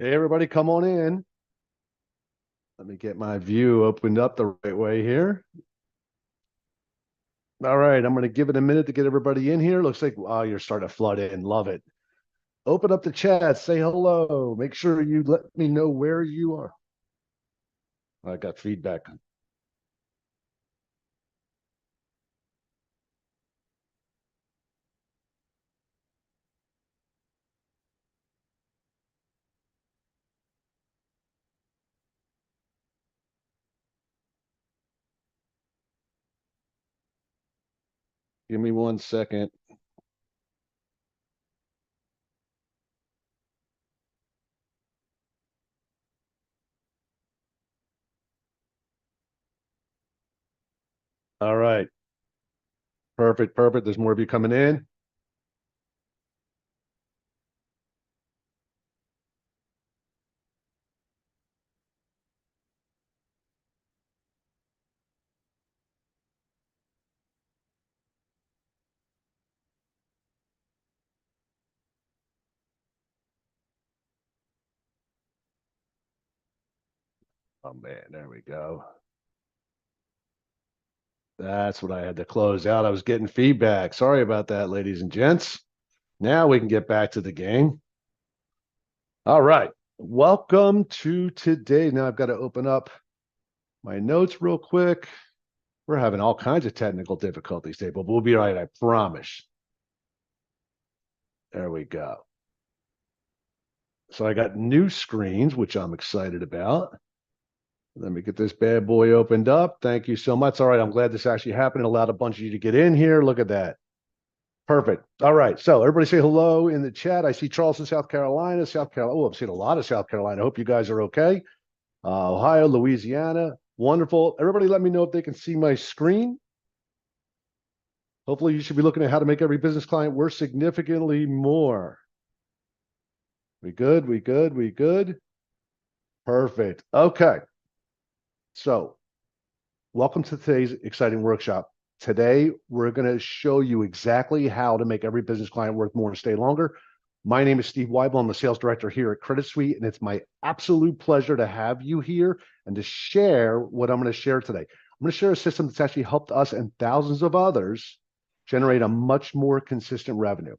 Hey, everybody, come on in. Let me get my view opened up the right way here. All right, I'm going to give it a minute to get everybody in here. Looks like, wow, you're starting to flood in. Love it. Open up the chat, say hello. Make sure you let me know where you are. I got feedback. Give me 1 second. All right, perfect, perfect. There's more of you coming in. Oh, man, there we go. That's what I had to close out. I was getting feedback. Sorry about that, ladies and gents. Now we can get back to the game. All right. Welcome to today. Now I've got to open up my notes real quick. We're having all kinds of technical difficulties today, but we'll be all right. I promise. There we go. So I got new screens, which I'm excited about. Let me get this bad boy opened up. Thank you so much. All right. I'm glad this actually happened. It allowed a bunch of you to get in here. Look at that. Perfect. All right. So everybody say hello in the chat. I see Charleston, South Carolina, South Carolina. Oh, I'm seeing a lot of South Carolina. I hope you guys are okay. Ohio, Louisiana. Wonderful. Everybody let me know if they can see my screen. Hopefully, you should be looking at how to make every business client worth significantly more. We good? We good? We good? Perfect. Okay. So, welcome to today's exciting workshop. Today, we're going to show you exactly how to make every business client worth more and stay longer. My name is Steve Weibel. I'm the sales director here at Credit Suite, and it's my absolute pleasure to have you here and to share what I'm going to share today. I'm going to share a system that's actually helped us and thousands of others generate a much more consistent revenue.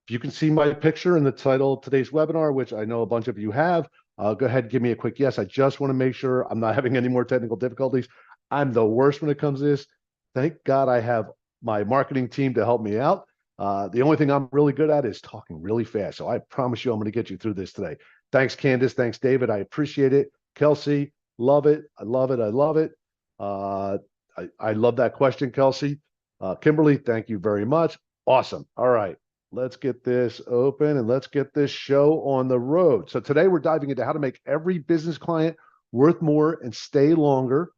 If you can see my picture in the title of today's webinar, which I know a bunch of you have, go ahead and give me a quick yes. I just want to make sure I'm not having any more technical difficulties. I'm the worst when it comes to this. Thank God I have my marketing team to help me out. The only thing I'm really good at is talking really fast. So I promise you I'm going to get you through this today. Thanks, Candace. Thanks, David. I appreciate it. Kelsey, love it. I love it. I love it. Uh, I love that question, Kelsey. Kimberly, thank you very much. Awesome. All right. Let's get this open and let's get this show on the road. So today we're diving into how to make every business client worth more and stay longer.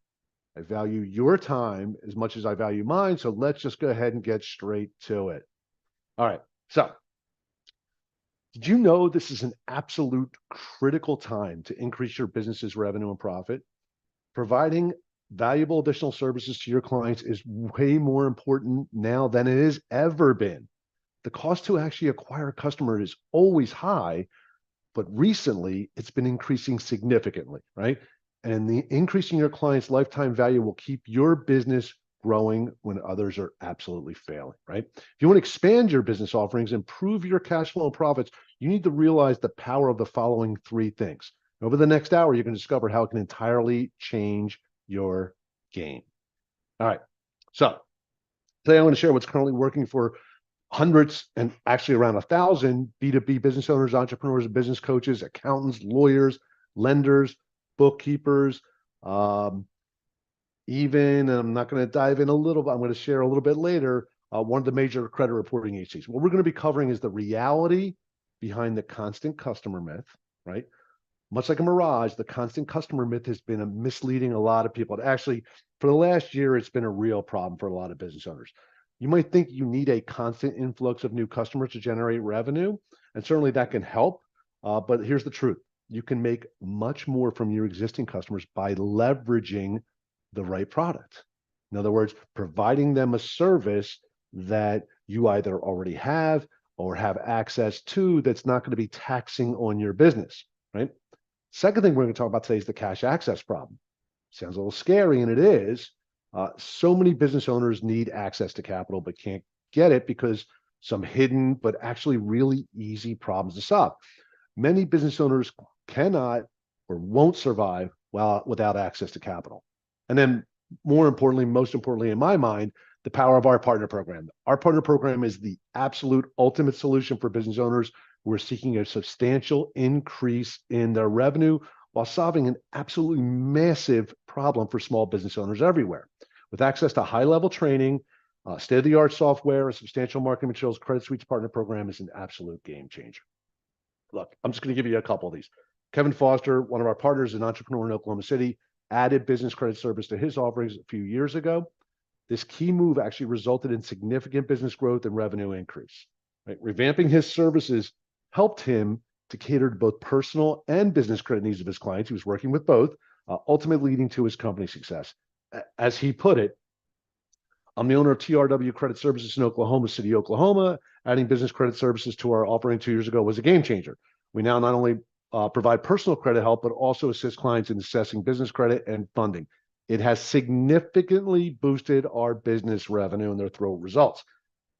I value your time as much as I value mine. So let's just go ahead and get straight to it. All right. So, did you know this is an absolute critical time to increase your business's revenue and profit? Providing valuable additional services to your clients is way more important now than it has ever been. The cost to actually acquire a customer is always high, but recently it's been increasing significantly, right? And the increasing your client's lifetime value will keep your business growing when others are absolutely failing, right? If you want to expand your business offerings, improve your cash flow and profits, you need to realize the power of the following three things. Over the next hour, you can discover how it can entirely change your game. All right. So today I'm going to share what's currently working for hundreds and actually around 1,000 B2B business owners, entrepreneurs, business coaches, accountants, lawyers, lenders, bookkeepers, even, and I'm not going to dive in a little, but I'm going to share a little bit later, one of the major credit reporting agencies. What we're going to be covering is the reality behind the constant customer myth, right? Much like a mirage, the constant customer myth has been misleading a lot of people. Actually, for the last year, it's been a real problem for a lot of business owners. You might think you need a constant influx of new customers to generate revenue, and certainly that can help. But here's the truth. You can make much more from your existing customers by leveraging the right product. In other words, providing them a service that you either already have or have access to that's not going to be taxing on your business. right? Second thing we're going to talk about today is the cash access problem. Sounds a little scary, and it is. So many business owners need access to capital, but can't get it because some hidden, but actually really easy problems to solve. Many business owners cannot or won't survive without access to capital. And then more importantly, most importantly in my mind, the power of our partner program. Our partner program is the absolute ultimate solution for business owners who are seeking a substantial increase in their revenue while solving an absolutely massive problem for small business owners everywhere. With access to high-level training, state-of-the-art software, and substantial marketing materials, Credit Suite's partner program is an absolute game changer. Look, I'm just going to give you a couple of these. Kevin Foster, one of our partners, an entrepreneur in Oklahoma City, added business credit service to his offerings a few years ago. This key move actually resulted in significant business growth and revenue increase. Right? Revamping his services helped him to cater to both personal and business credit needs of his clients. He was working with both, ultimately leading to his company success. As he put it, I'm the owner of TRW Credit Services in Oklahoma City, Oklahoma. Adding business credit services to our offering 2 years ago was a game changer. We now not only provide personal credit help, but also assist clients in assessing business credit and funding. It has significantly boosted our business revenue and their results.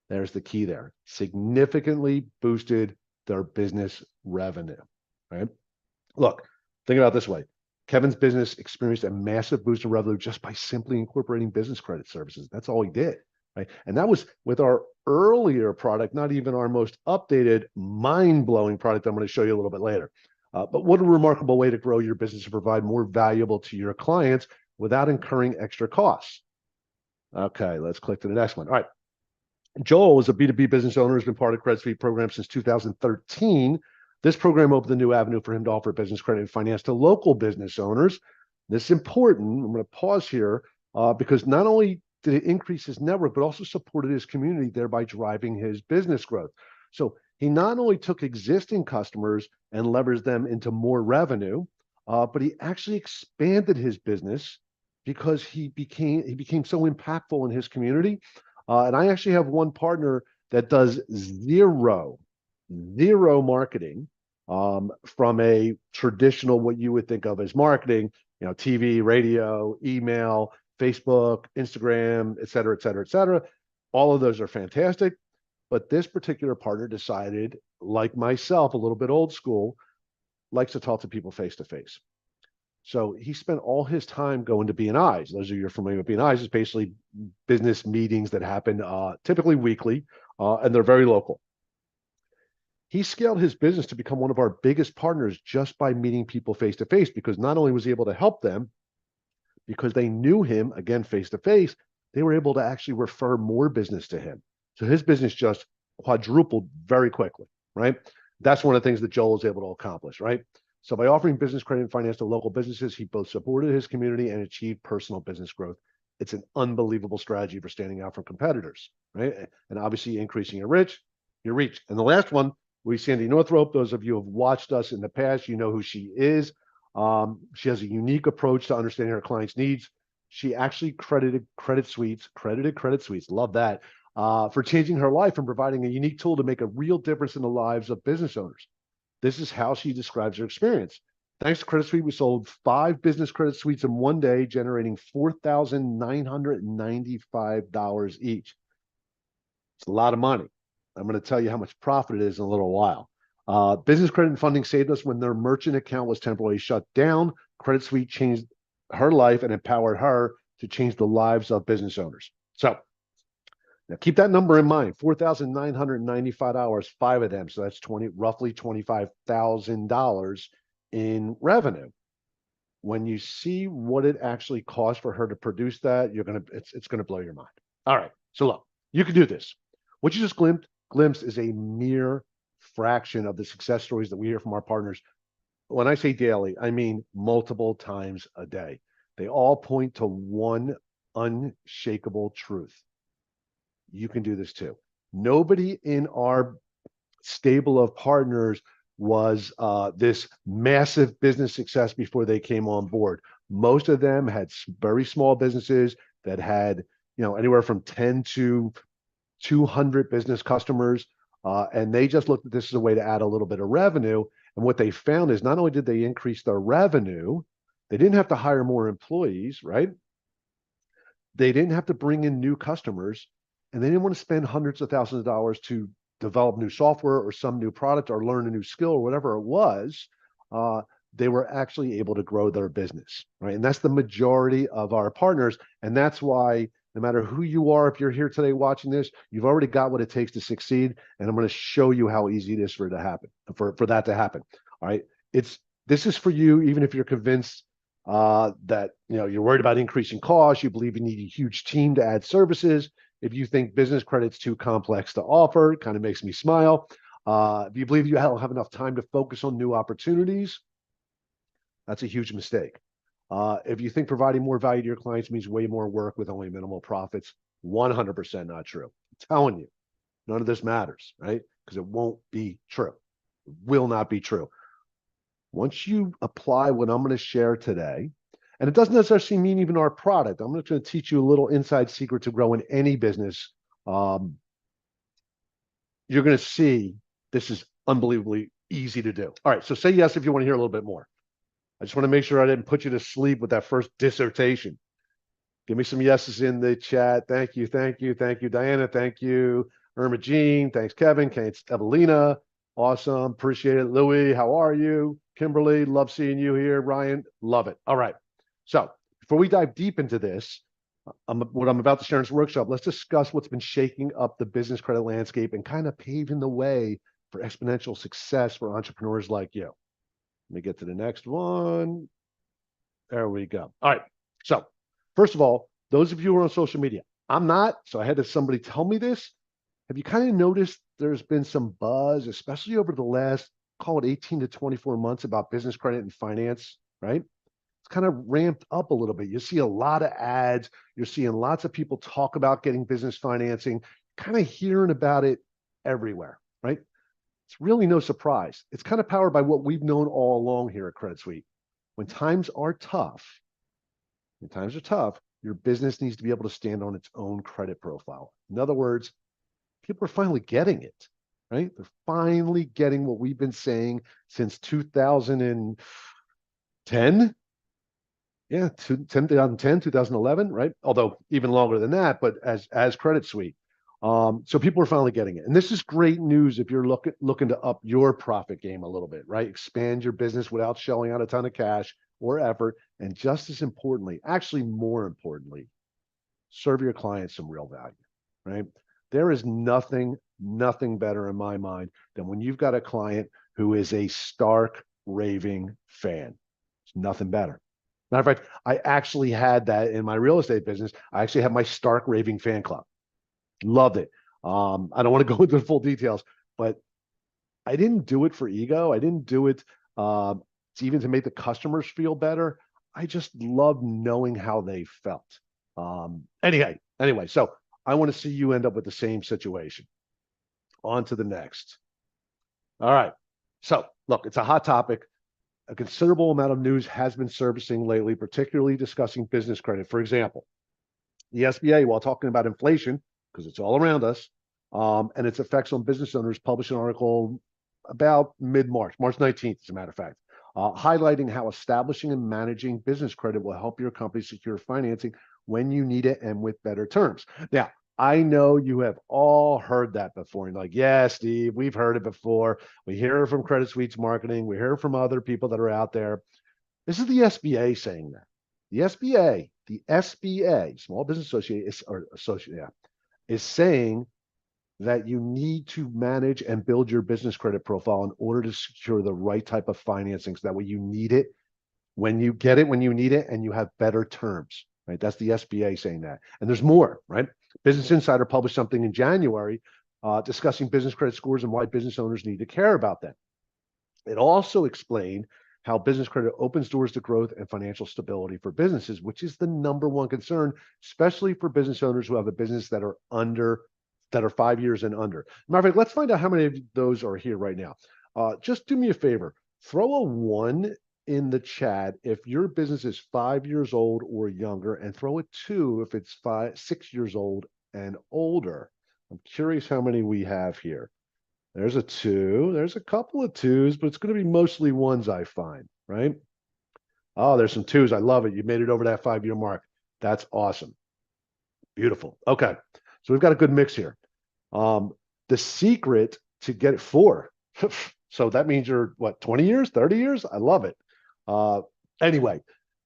There's the key there. Significantly boosted their business revenue, right? Look, think about it this way. Kevin's business experienced a massive boost in revenue just by simply incorporating business credit services. That's all he did, right? And that was with our earlier product, not even our most updated, mind-blowing product I'm going to show you a little bit later. But what a remarkable way to grow your business and provide more valuable to your clients without incurring extra costs. Okay, let's click to the next one. All right. Joel is a B2B business owner, has been part of Credit Suite program since 2013. This program opened a new avenue for him to offer business credit and finance to local business owners. This is important. I'm going to pause here because not only did it increase his network, but also supported his community, thereby driving his business growth. So he not only took existing customers and leveraged them into more revenue, but he actually expanded his business because he became so impactful in his community. And I actually have one partner that does zero marketing from a traditional, what you would think of as marketing, TV, radio, email, Facebook, Instagram, et cetera, et cetera, et cetera. All of those are fantastic. But this particular partner decided, like myself, a little bit old school, likes to talk to people face to face. So he spent all his time going to BNIs. Those of you who are familiar with BNIs, is basically business meetings that happen typically weekly, and they're very local. He scaled his business to become one of our biggest partners just by meeting people face to face, because not only was he able to help them, because they knew him, again, face to face, they were able to actually refer more business to him. So his business just quadrupled very quickly, right? That's one of the things that Joel was able to accomplish, right? So by offering business credit and finance to local businesses, he both supported his community and achieved personal business growth. It's an unbelievable strategy for standing out from competitors, right? And obviously increasing your reach. And the last one, Sandy Northrope. Those of you who have watched us in the past, you know who she is. She has a unique approach to understanding her clients' needs. She actually credited Credit Suites, love that, for changing her life and providing a unique tool to make a real difference in the lives of business owners. This is how she describes her experience. Thanks to Credit Suite, we sold 5 business credit suites in one day, generating $4,995 each. It's a lot of money. I'm going to tell you how much profit it is in a little while. Business credit and funding saved us when their merchant account was temporarily shut down. Credit Suite changed her life and empowered her to change the lives of business owners. So now keep that number in mind, $4,995, 5 of them. So that's roughly $25,000 in revenue. When you see what it actually costs for her to produce that, it's going to blow your mind. All right. So look, you can do this. What you just glimpsed is a mere fraction of the success stories that we hear from our partners. When I say daily, I mean multiple times a day. They all point to one unshakable truth. You can do this too. Nobody in our stable of partners was this massive business success before they came on board. Most of them had very small businesses that had, anywhere from 10 to 200 business customers. And they just looked at this as a way to add a little bit of revenue. And what they found is not only did they increase their revenue, they didn't have to hire more employees, right? They didn't have to bring in new customers, and they didn't want to spend hundreds of thousands of dollars to develop new software or some new product or learn a new skill or whatever it was. They were actually able to grow their business, right? And that's the majority of our partners. And that's why no matter who you are, if you're here today watching this, you've already got what it takes to succeed. And I'm going to show you how easy it is for it to happen, for that to happen. All right. This is for you, even if you're convinced that you're worried about increasing costs, you believe you need a huge team to add services. If you think business credit's too complex to offer, it kind of makes me smile. If you believe you don't have enough time to focus on new opportunities, that's a huge mistake. If you think providing more value to your clients means way more work with only minimal profits, 100% not true. I'm telling you, none of this matters, right? Because it won't be true. It will not be true. Once you apply what I'm going to share today, and it doesn't necessarily mean even our product, I'm just going to teach you a little inside secret to grow in any business. You're going to see this is unbelievably easy to do. All right, so say yes if you want to hear a little bit more. I just want to make sure I didn't put you to sleep with that first dissertation. Give me some yeses in the chat. Thank you, thank you, thank you, Diana. Thank you, Irma Jean. Thanks, Kevin. Thanks, Evelina. Awesome, appreciate it. Louis, how are you? Kimberly, love seeing you here. Ryan, love it. All right. So before we dive deep into this, what I'm about to share in this workshop, let's discuss what's been shaking up the business credit landscape and kind of paving the way for exponential success for entrepreneurs like you. Let me get to the next one. There we go. All right. So first of all, those of you who are on social media, I'm not, so I had somebody tell me this. Have you kind of noticed there's been some buzz, especially over the last, call it 18 to 24 months, about business credit and finance, right? It's kind of ramped up a little bit. You see a lot of ads. You're seeing lots of people talk about getting business financing, kind of hearing about it everywhere, right? It's really no surprise. It's kind of powered by what we've known all along here at Credit Suite. When times are tough, your business needs to be able to stand on its own credit profile. In other words, people are finally getting it, right? They're finally getting what we've been saying since 2010. Yeah, 2010, 2011, right? Although even longer than that, but as Credit Suite. So people are finally getting it. And this is great news if you're looking to up your profit game a little bit, right? Expand your business without shelling out a ton of cash or effort. And just as importantly, actually more importantly, serve your clients some real value, right? There is nothing better in my mind than when you've got a client who is a stark raving fan. It's nothing better. Matter of fact, I actually had that in my real estate business. I actually had my stark raving fan club. Loved it. I don't want to go into the full details, but I didn't do it for ego. I didn't do it even to make the customers feel better. I just loved knowing how they felt. Anyway, so I want to see you end up with the same situation. On to the next. All right. So look, it's a hot topic. A considerable amount of news has been surfacing lately, particularly discussing business credit. For example, the SBA, while talking about inflation, because it's all around us, and its effects on business owners, published an article about mid-March, March 19th, as a matter of fact, highlighting how establishing and managing business credit will help your company secure financing when you need it and with better terms. Now, I know you have all heard that before. And like, yeah, Steve, we've heard it before. We hear it from Credit Suite's marketing. We hear it from other people that are out there. This is the SBA saying that. The SBA, Small Business Association, is saying that you need to manage and build your business credit profile in order to secure the right type of financing, so that way you need it when you get it, when you need it, and you have better terms, right? That's the SBA saying that. And there's more, right? Business Insider published something in January discussing business credit scores and why business owners need to care about them. It also explained how business credit opens doors to growth and financial stability for businesses, which is the number one concern, especially for business owners who have a business that are 5 years and under. Matter of fact, let's find out how many of those are here right now. Just do me a favor, throw a 1 in the chat if your business is 5 years old or younger, and throw a 2 if it's 6 years old and older. I'm curious how many we have here. There's a two. There's a couple of twos, but it's going to be mostly ones, I find, right? Oh, there's some twos. I love it. You made it over that 5-year mark. That's awesome. Beautiful. Okay. So we've got a good mix here. Um, the secret to get it four. So that means you're what, 20 years, 30 years? I love it. Uh, anyway,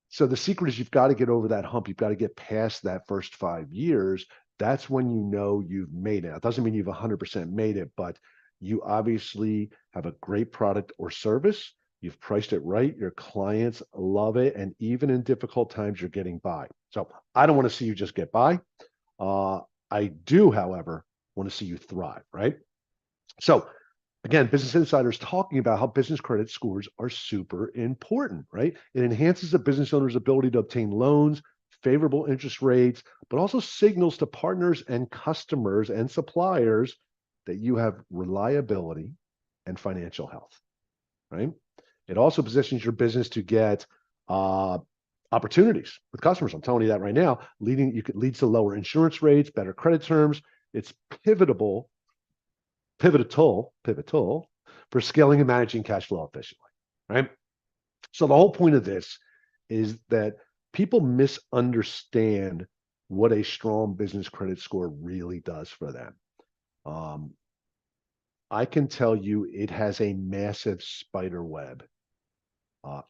so the secret is you've got to get over that hump. You've got to get past that first 5 years. That's when you know you've made it. It doesn't mean you've 100% made it, but you obviously have a great product or service. You've priced it right. Your clients love it. And even in difficult times, you're getting by. So I don't want to see you just get by. Uh, I do, however, want to see you thrive, right? So again, Business Insider is talking about how business credit scores are super important, right? It enhances a business owner's ability to obtain loans, favorable interest rates, but also signals to partners and customers and suppliers that you have reliability and financial health, right? It also positions your business to get opportunities with customers. I'm telling you that right now, leads to lower insurance rates, better credit terms. It's pivotal for scaling and managing cash flow efficiently, right? So the whole point of this is that people misunderstand what a strong business credit score really does for them. I can tell you it has a massive spider web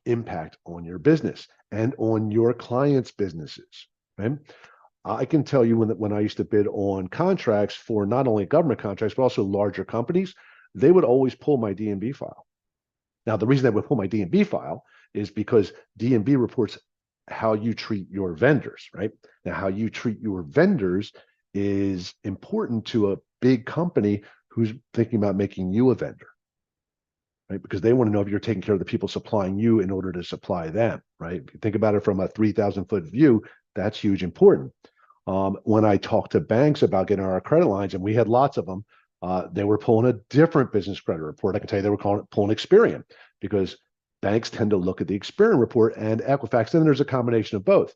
impact on your business and on your clients' businesses, right? I can tell you when I used to bid on contracts for not only government contracts, but also larger companies, they would always pull my D&B file. Now, the reason they would pull my D&B file is because D&B reports how you treat your vendors, right? Now, how you treat your vendors is important to a big company who's thinking about making you a vendor, right? Because they want to know if you're taking care of the people supplying you in order to supply them, right? If you think about it from a 3,000-foot view, that's huge important. When I talked to banks about getting our credit lines, and we had lots of them, they were pulling a different business credit report. I can tell you they were pulling Experian because banks tend to look at the Experian report and Equifax. Then there's a combination of both.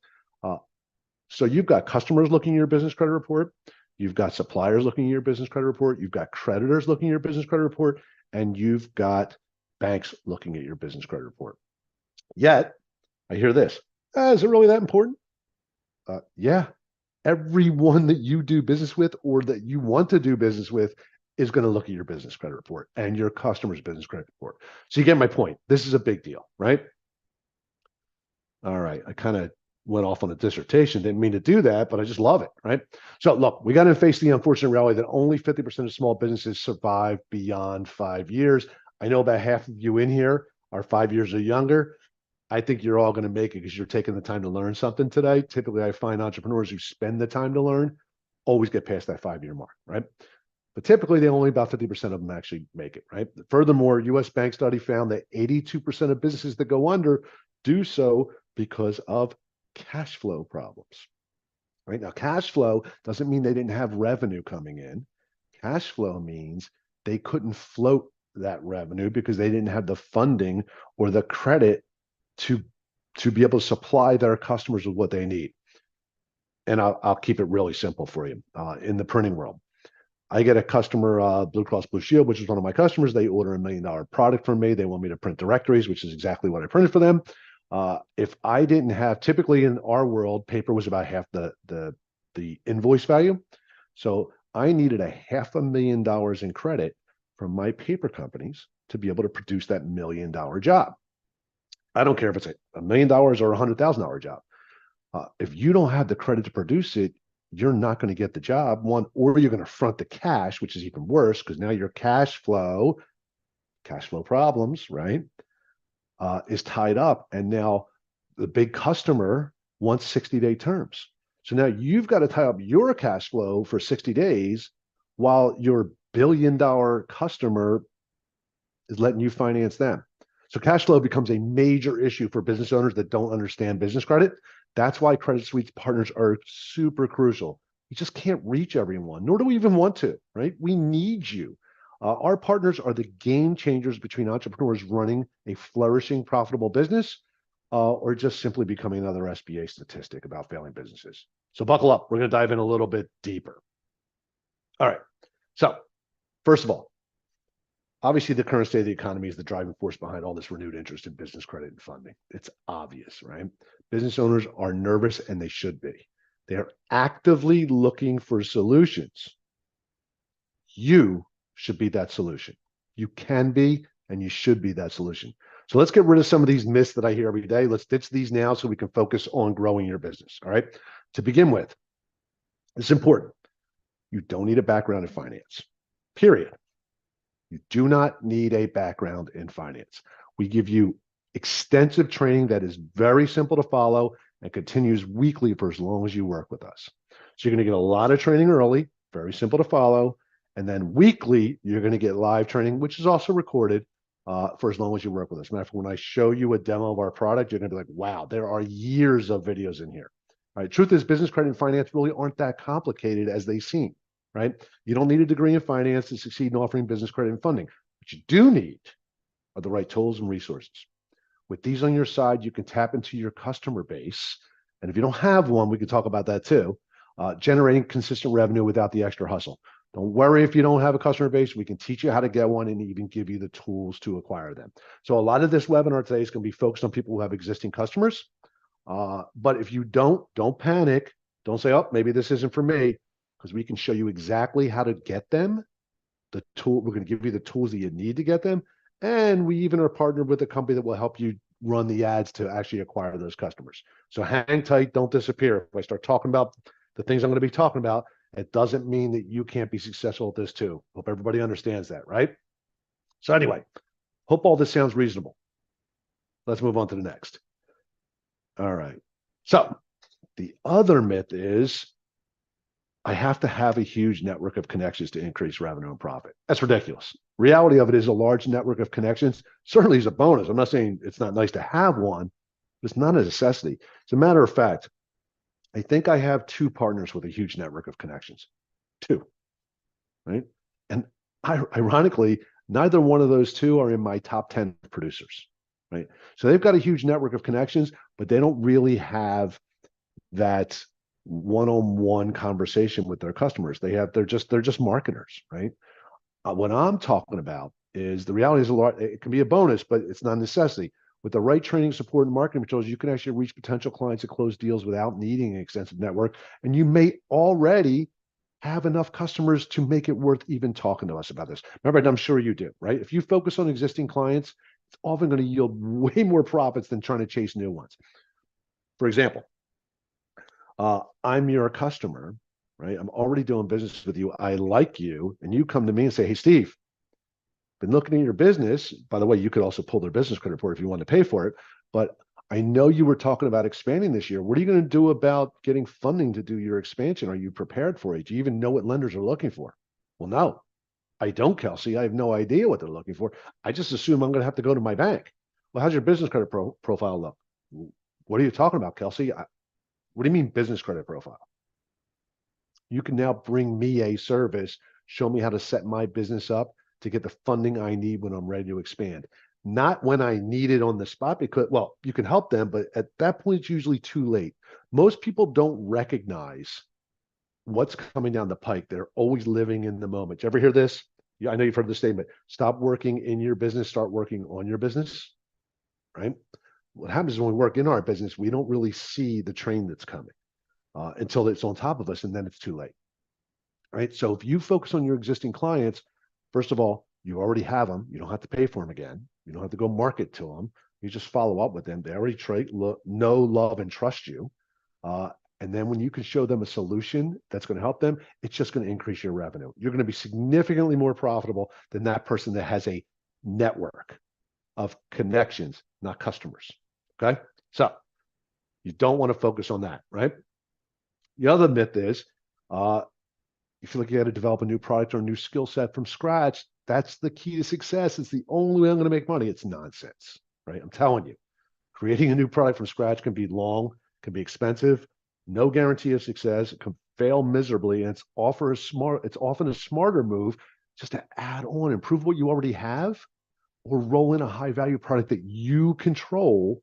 So you've got customers looking at your business credit report. You've got suppliers looking at your business credit report. You've got creditors looking at your business credit report. And you've got banks looking at your business credit report. Yet, I hear this. Is it really that important? Yeah, everyone that you do business with or that you want to do business with is going to look at your business credit report and your customer's business credit report. So you get my point. This is a big deal, right? All right. I kind of went off on a dissertation. Didn't mean to do that, but I just love it, right? So look, we got to face the unfortunate reality that only 50% of small businesses survive beyond 5 years. I know about half of you in here are 5 years or younger. I think you're all going to make it because you're taking the time to learn something today. Typically, I find entrepreneurs who spend the time to learn always get past that 5-year mark, right? But typically, they only about 50% of them actually make it, right? Furthermore, US Bank study found that 82% of businesses that go under do so because of cash flow problems, right? Now, cash flow doesn't mean they didn't have revenue coming in. Cash flow means they couldn't float that revenue because they didn't have the funding or the credit to be able to supply their customers with what they need. And I'll keep it really simple for you. In the printing world, I get a customer, Blue Cross Blue Shield, which is one of my customers. They order $1 million product from me. They want me to print directories, which is exactly what I printed for them. If I didn't have, typically in our world, paper was about half the invoice value. So I needed $500,000 in credit from my paper companies to be able to produce that $1 million job. I don't care if it's $1 million or $100,000 job. If you don't have the credit to produce it, you're not going to get the job, one, or you're going to front the cash, which is even worse because now your cash flow problems, right, is tied up. And now the big customer wants 60-day terms. So now you've got to tie up your cash flow for 60 days while your billion-dollar customer is letting you finance them. So cash flow becomes a major issue for business owners that don't understand business credit. That's why Credit Suite's partners are super crucial. You just can't reach everyone, nor do we even want to, right? We need you. Our partners are the game changers between entrepreneurs running a flourishing, profitable business or just simply becoming another SBA statistic about failing businesses. So buckle up. We're going to dive in a little bit deeper. All right. So first of all, Obviously, the current state of the economy is the driving force behind all this renewed interest in business credit and funding. It's obvious, right? Business owners are nervous, and they should be. They are actively looking for solutions. You should be that solution. You can be, and you should be that solution. So let's get rid of some of these myths that I hear every day. Let's ditch these now so we can focus on growing your business. All right. To begin with, it's important. You don't need a background in finance, period. You do not need a background in finance. We give you extensive training that is very simple to follow and continues weekly for as long as you work with us. So you're going to get a lot of training early, very simple to follow. And then weekly, you're going to get live training, which is also recorded for as long as you work with us. Matter of fact, when I show you a demo of our product, you're going to be like, wow, there are years of videos in here. All right. Truth is, business credit and finance really aren't that complicated as they seem. Right? You don't need a degree in finance to succeed in offering business credit and funding. What you do need are the right tools and resources. With these on your side, you can tap into your customer base. And if you don't have one, we can talk about that too. Generating consistent revenue without the extra hustle. Don't worry if you don't have a customer base. We can teach you how to get one and even give you the tools to acquire them. So a lot of this webinar today is going to be focused on people who have existing customers. But if you don't panic. Don't say, oh, maybe this isn't for me, because we can show you exactly how to get them. The tool, we're going to give you the tools that you need to get them. And we even are partnered with a company that will help you run the ads to actually acquire those customers. So hang tight, don't disappear. If I start talking about the things I'm going to be talking about, it doesn't mean that you can't be successful at this too. Hope everybody understands that, right? So anyway, hope all this sounds reasonable. Let's move on to the next. All right. So the other myth is I have to have a huge network of connections to increase revenue and profit. That's ridiculous. Reality of it is a large network of connections certainly is a bonus. I'm not saying it's not nice to have one, but it's not a necessity. As a matter of fact, I think I have 2 partners with a huge network of connections. 2, right? And ironically, neither one of those 2 are in my top 10 producers, right? So they've got a huge network of connections, but they don't really have that one-on-one conversation with their customers. They're just marketers, right? What I'm talking about is the reality is it can be a bonus, but it's not a necessity. With the right training, support, and marketing materials, you can actually reach potential clients and close deals without needing an extensive network. And you may already have enough customers to make it worth even talking to us about this. Remember, and I'm sure you do, right? If you focus on existing clients, it's often going to yield way more profits than trying to chase new ones. For example, I'm your customer, right? I'm already doing business with you. I like you. And you come to me and say, hey, Steve, been looking at your business. By the way, you could also pull their business credit report if you want to pay for it. But I know you were talking about expanding this year. What are you going to do about getting funding to do your expansion? Are you prepared for it? Do you even know what lenders are looking for? Well, no, I don't, Kelsey. I have no idea what they're looking for. I just assume I'm going to have to go to my bank. Well, how's your business credit profile look? What are you talking about, Kelsey? What do you mean business credit profile? You can now bring me a service, show me how to set my business up to get the funding I need when I'm ready to expand. Not when I need it on the spot, because, well, you can help them, but at that point, it's usually too late. Most people don't recognize what's coming down the pike. They're always living in the moment. You ever hear this? Yeah, I know you've heard this statement. Stop working in your business, start working on your business, right? What happens is when we work in our business, we don't really see the train that's coming until it's on top of us, and then it's too late, right? So if you focus on your existing clients, first of all, you already have them. You don't have to pay for them again. You don't have to go market to them. You just follow up with them. They already know, love, and trust you. And then when you can show them a solution that's going to help them, it's just going to increase your revenue. You're going to be significantly more profitable than that person that has a network of connections, not customers. Okay. So you don't want to focus on that, right? The other myth is you feel like you got to develop a new product or a new skill set from scratch. That's the key to success. It's the only way I'm going to make money. It's nonsense, right? I'm telling you, creating a new product from scratch can be long, can be expensive, no guarantee of success. It can fail miserably, and it's often a smarter move just to add on, improve what you already have, or roll in a high value product that you control,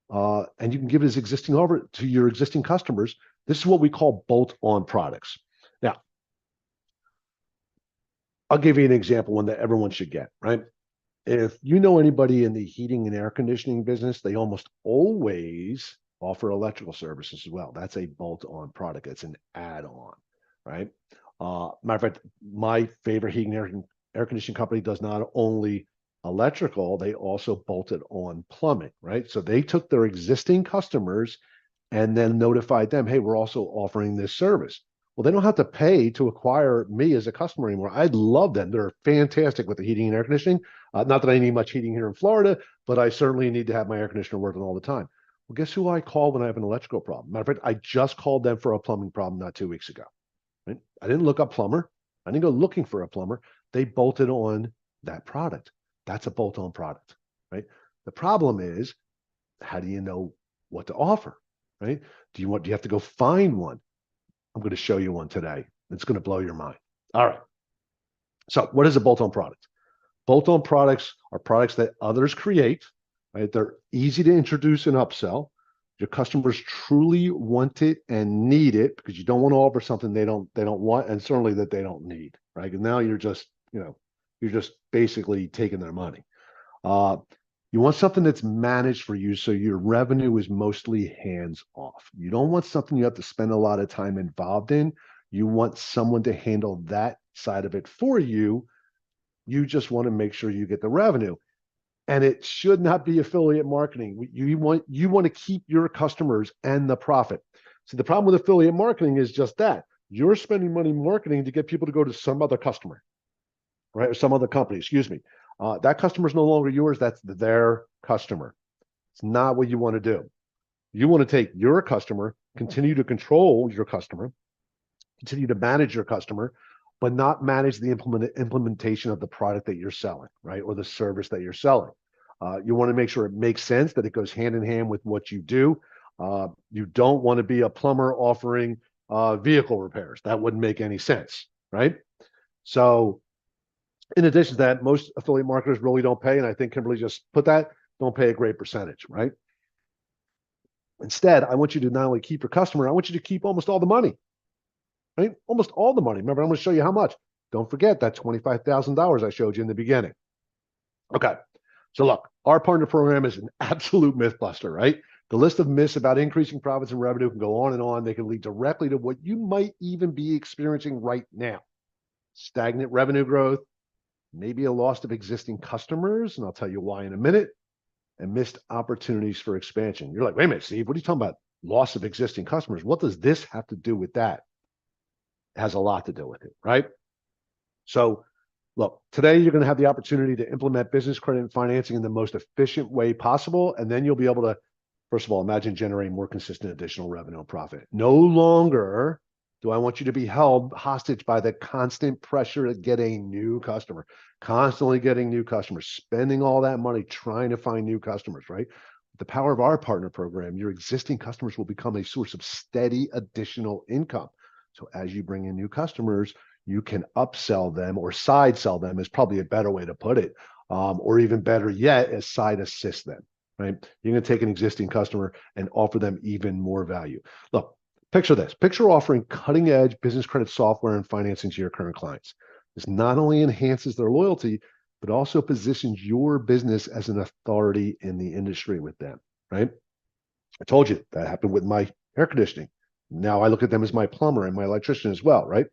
and you can give it as existing over to your existing customers. This is what we call bolt-on products. Now, I'll give you an example, one that everyone should get, right? If you know anybody in the heating and air conditioning business, they almost always offer electrical services as well. That's a bolt-on product. It's an add-on, right? Matter of fact, my favorite heating and air conditioning company does not only electrical, they also bolted on plumbing, right? So they took their existing customers and then notified them, hey, we're also offering this service. Well, they don't have to pay to acquire me as a customer anymore. I love them. They're fantastic with the heating and air conditioning. Not that I need much heating here in Florida, but I certainly need to have my air conditioner working all the time. Well, guess who I call when I have an electrical problem? Matter of fact, I just called them for a plumbing problem not 2 weeks ago. Right? I didn't look up plumber. I didn't go looking for a plumber. They bolted on that product. That's a bolt-on product, right? The problem is, how do you know what to offer, right? Do you have to go find one? I'm going to show you one today. It's going to blow your mind. All right. So what is a bolt-on product? Bolt-on products are products that others create, right? They're easy to introduce and upsell. Your customers truly want it and need it, because you don't want to offer something they don't want, and certainly that they don't need, right? And now you're just basically taking their money. You want something that's managed for you, so your revenue is mostly hands off. You don't want something you have to spend a lot of time involved in. You want someone to handle that side of it for you. You just want to make sure you get the revenue. And it should not be affiliate marketing. You want to keep your customers and the profit. So the problem with affiliate marketing is just that. You're spending money marketing to get people to go to some other customer, right? Or some other company, excuse me. That customer is no longer yours. That's their customer. It's not what you want to do. You want to take your customer, continue to control your customer, continue to manage your customer, but not manage the implementation of the product that you're selling, right? Or the service that you're selling. You want to make sure it makes sense, that it goes hand in hand with what you do. You don't want to be a plumber offering vehicle repairs. That wouldn't make any sense, right? So in addition to that, most affiliate marketers really don't pay, and I think Kimberly just put that, don't pay a great percentage, right? Instead, I want you to not only keep your customer, I want you to keep almost all the money, right? Almost all the money. Remember, I'm going to show you how much. Don't forget that $25,000 I showed you in the beginning. Okay, so look, our partner program is an absolute myth buster, right? The list of myths about increasing profits and revenue can go on and on. They can lead directly to what you might even be experiencing right now. Stagnant revenue growth, maybe a loss of existing customers, and I'll tell you why in a minute, and missed opportunities for expansion. You're like, wait a minute, Steve, what are you talking about? Loss of existing customers. What does this have to do with that? It has a lot to do with it, right? So look, today you're going to have the opportunity to implement business credit and financing in the most efficient way possible. And then you'll be able to, first of all, imagine generating more consistent additional revenue and profit. No longer do I want you to be held hostage by the constant pressure to get a new customer, constantly getting new customers, spending all that money trying to find new customers, right? With the power of our partner program, your existing customers will become a source of steady additional income. So as you bring in new customers, you can upsell them, or side sell them is probably a better way to put it, or even better yet, as side assist them, right? You're going to take an existing customer and offer them even more value. Look, picture this. Picture offering cutting edge business credit software and financing to your current clients. This not only enhances their loyalty, but also positions your business as an authority in the industry with them, right? I told you that happened with my air conditioning. Now I look at them as my plumber and my electrician as well, right?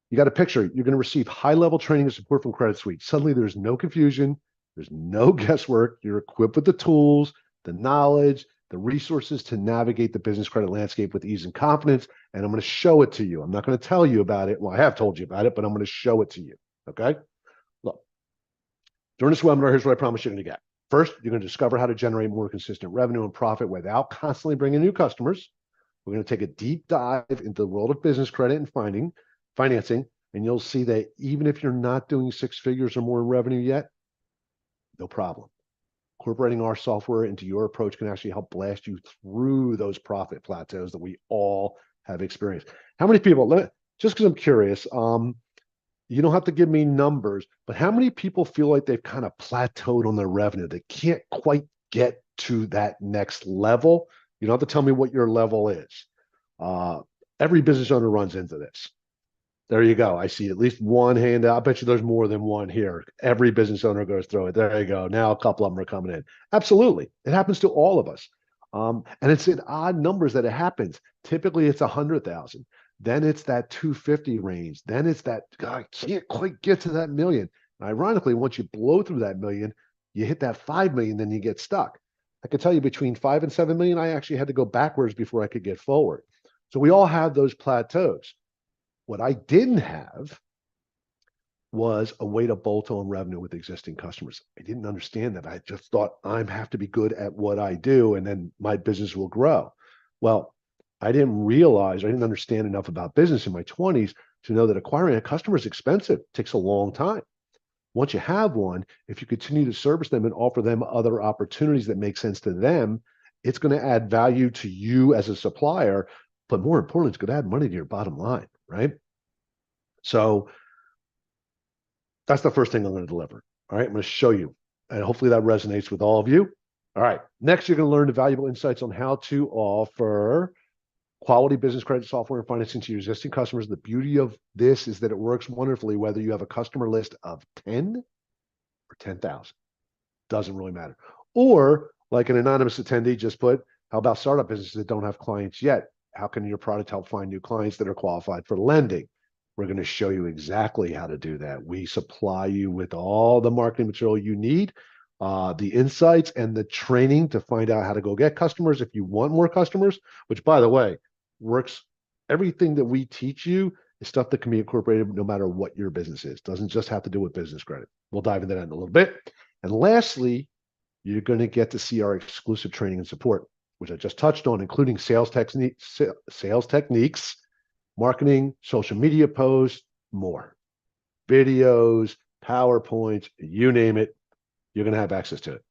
You got a picture. You're going to receive high-level training and support from Credit Suite. Suddenly, there's no confusion. There's no guesswork. You're equipped with the tools, the knowledge, the resources to navigate the business credit landscape with ease and confidence. And I'm going to show it to you. I'm not going to tell you about it. Well, I have told you about it, but I'm going to show it to you. Okay? Look, during this webinar, here's what I promise you're going to get. First, you're going to discover how to generate more consistent revenue and profit without constantly bringing new customers. We're going to take a deep dive into the world of business credit and financing, and you'll see that even if you're not doing six figures or more in revenue yet, no problem. Incorporating our software into your approach can actually help blast you through those profit plateaus that we all have experienced. How many people, just because I'm curious, you don't have to give me numbers, but how many people feel like they've kind of plateaued on their revenue? They can't quite get to that next level. You don't have to tell me what your level is. Every business owner runs into this. There you go. I see at least one hand. I bet you there's more than one here. Every business owner goes through it. There you go. Now a couple of them are coming in. Absolutely. It happens to all of us. And it's in odd numbers that it happens. Typically it's 100,000. Then it's that 250 range. Then it's that, God, I can't quite get to that million. And ironically, once you blow through that million, you hit that 5 million, then you get stuck. I can tell you between 5 and 7 million, I actually had to go backwards before I could get forward. So we all have those plateaus. What I didn't have was a way to bolt on revenue with existing customers. I didn't understand that. I just thought I have to be good at what I do and then my business will grow. Well, I didn't realize, I didn't understand enough about business in my 20s to know that acquiring a customer is expensive. It takes a long time. Once you have one, if you continue to service them and offer them other opportunities that make sense to them, it's going to add value to you as a supplier, but more importantly, it's going to add money to your bottom line, right? So that's the first thing I'm going to deliver. All right, I'm going to show you, and hopefully that resonates with all of you. All right, next you're going to learn the valuable insights on how to offer quality business credit software and financing to your existing customers. The beauty of this is that it works wonderfully whether you have a customer list of 10 or 10,000. Doesn't really matter. Or like an anonymous attendee just put, how about startup businesses that don't have clients yet? How can your product help find new clients that are qualified for lending? We're going to show you exactly how to do that. We supply you with all the marketing material you need, the insights and the training to find out how to go get customers if you want more customers, which by the way, works. Everything that we teach you is stuff that can be incorporated no matter what your business is. Doesn't just have to do with business credit. We'll dive into that in a little bit. And lastly, you're going to get to see our exclusive training and support, which I just touched on, including sales techniques, marketing, social media posts, more. Videos, PowerPoints, you name it, you're going to have access to it.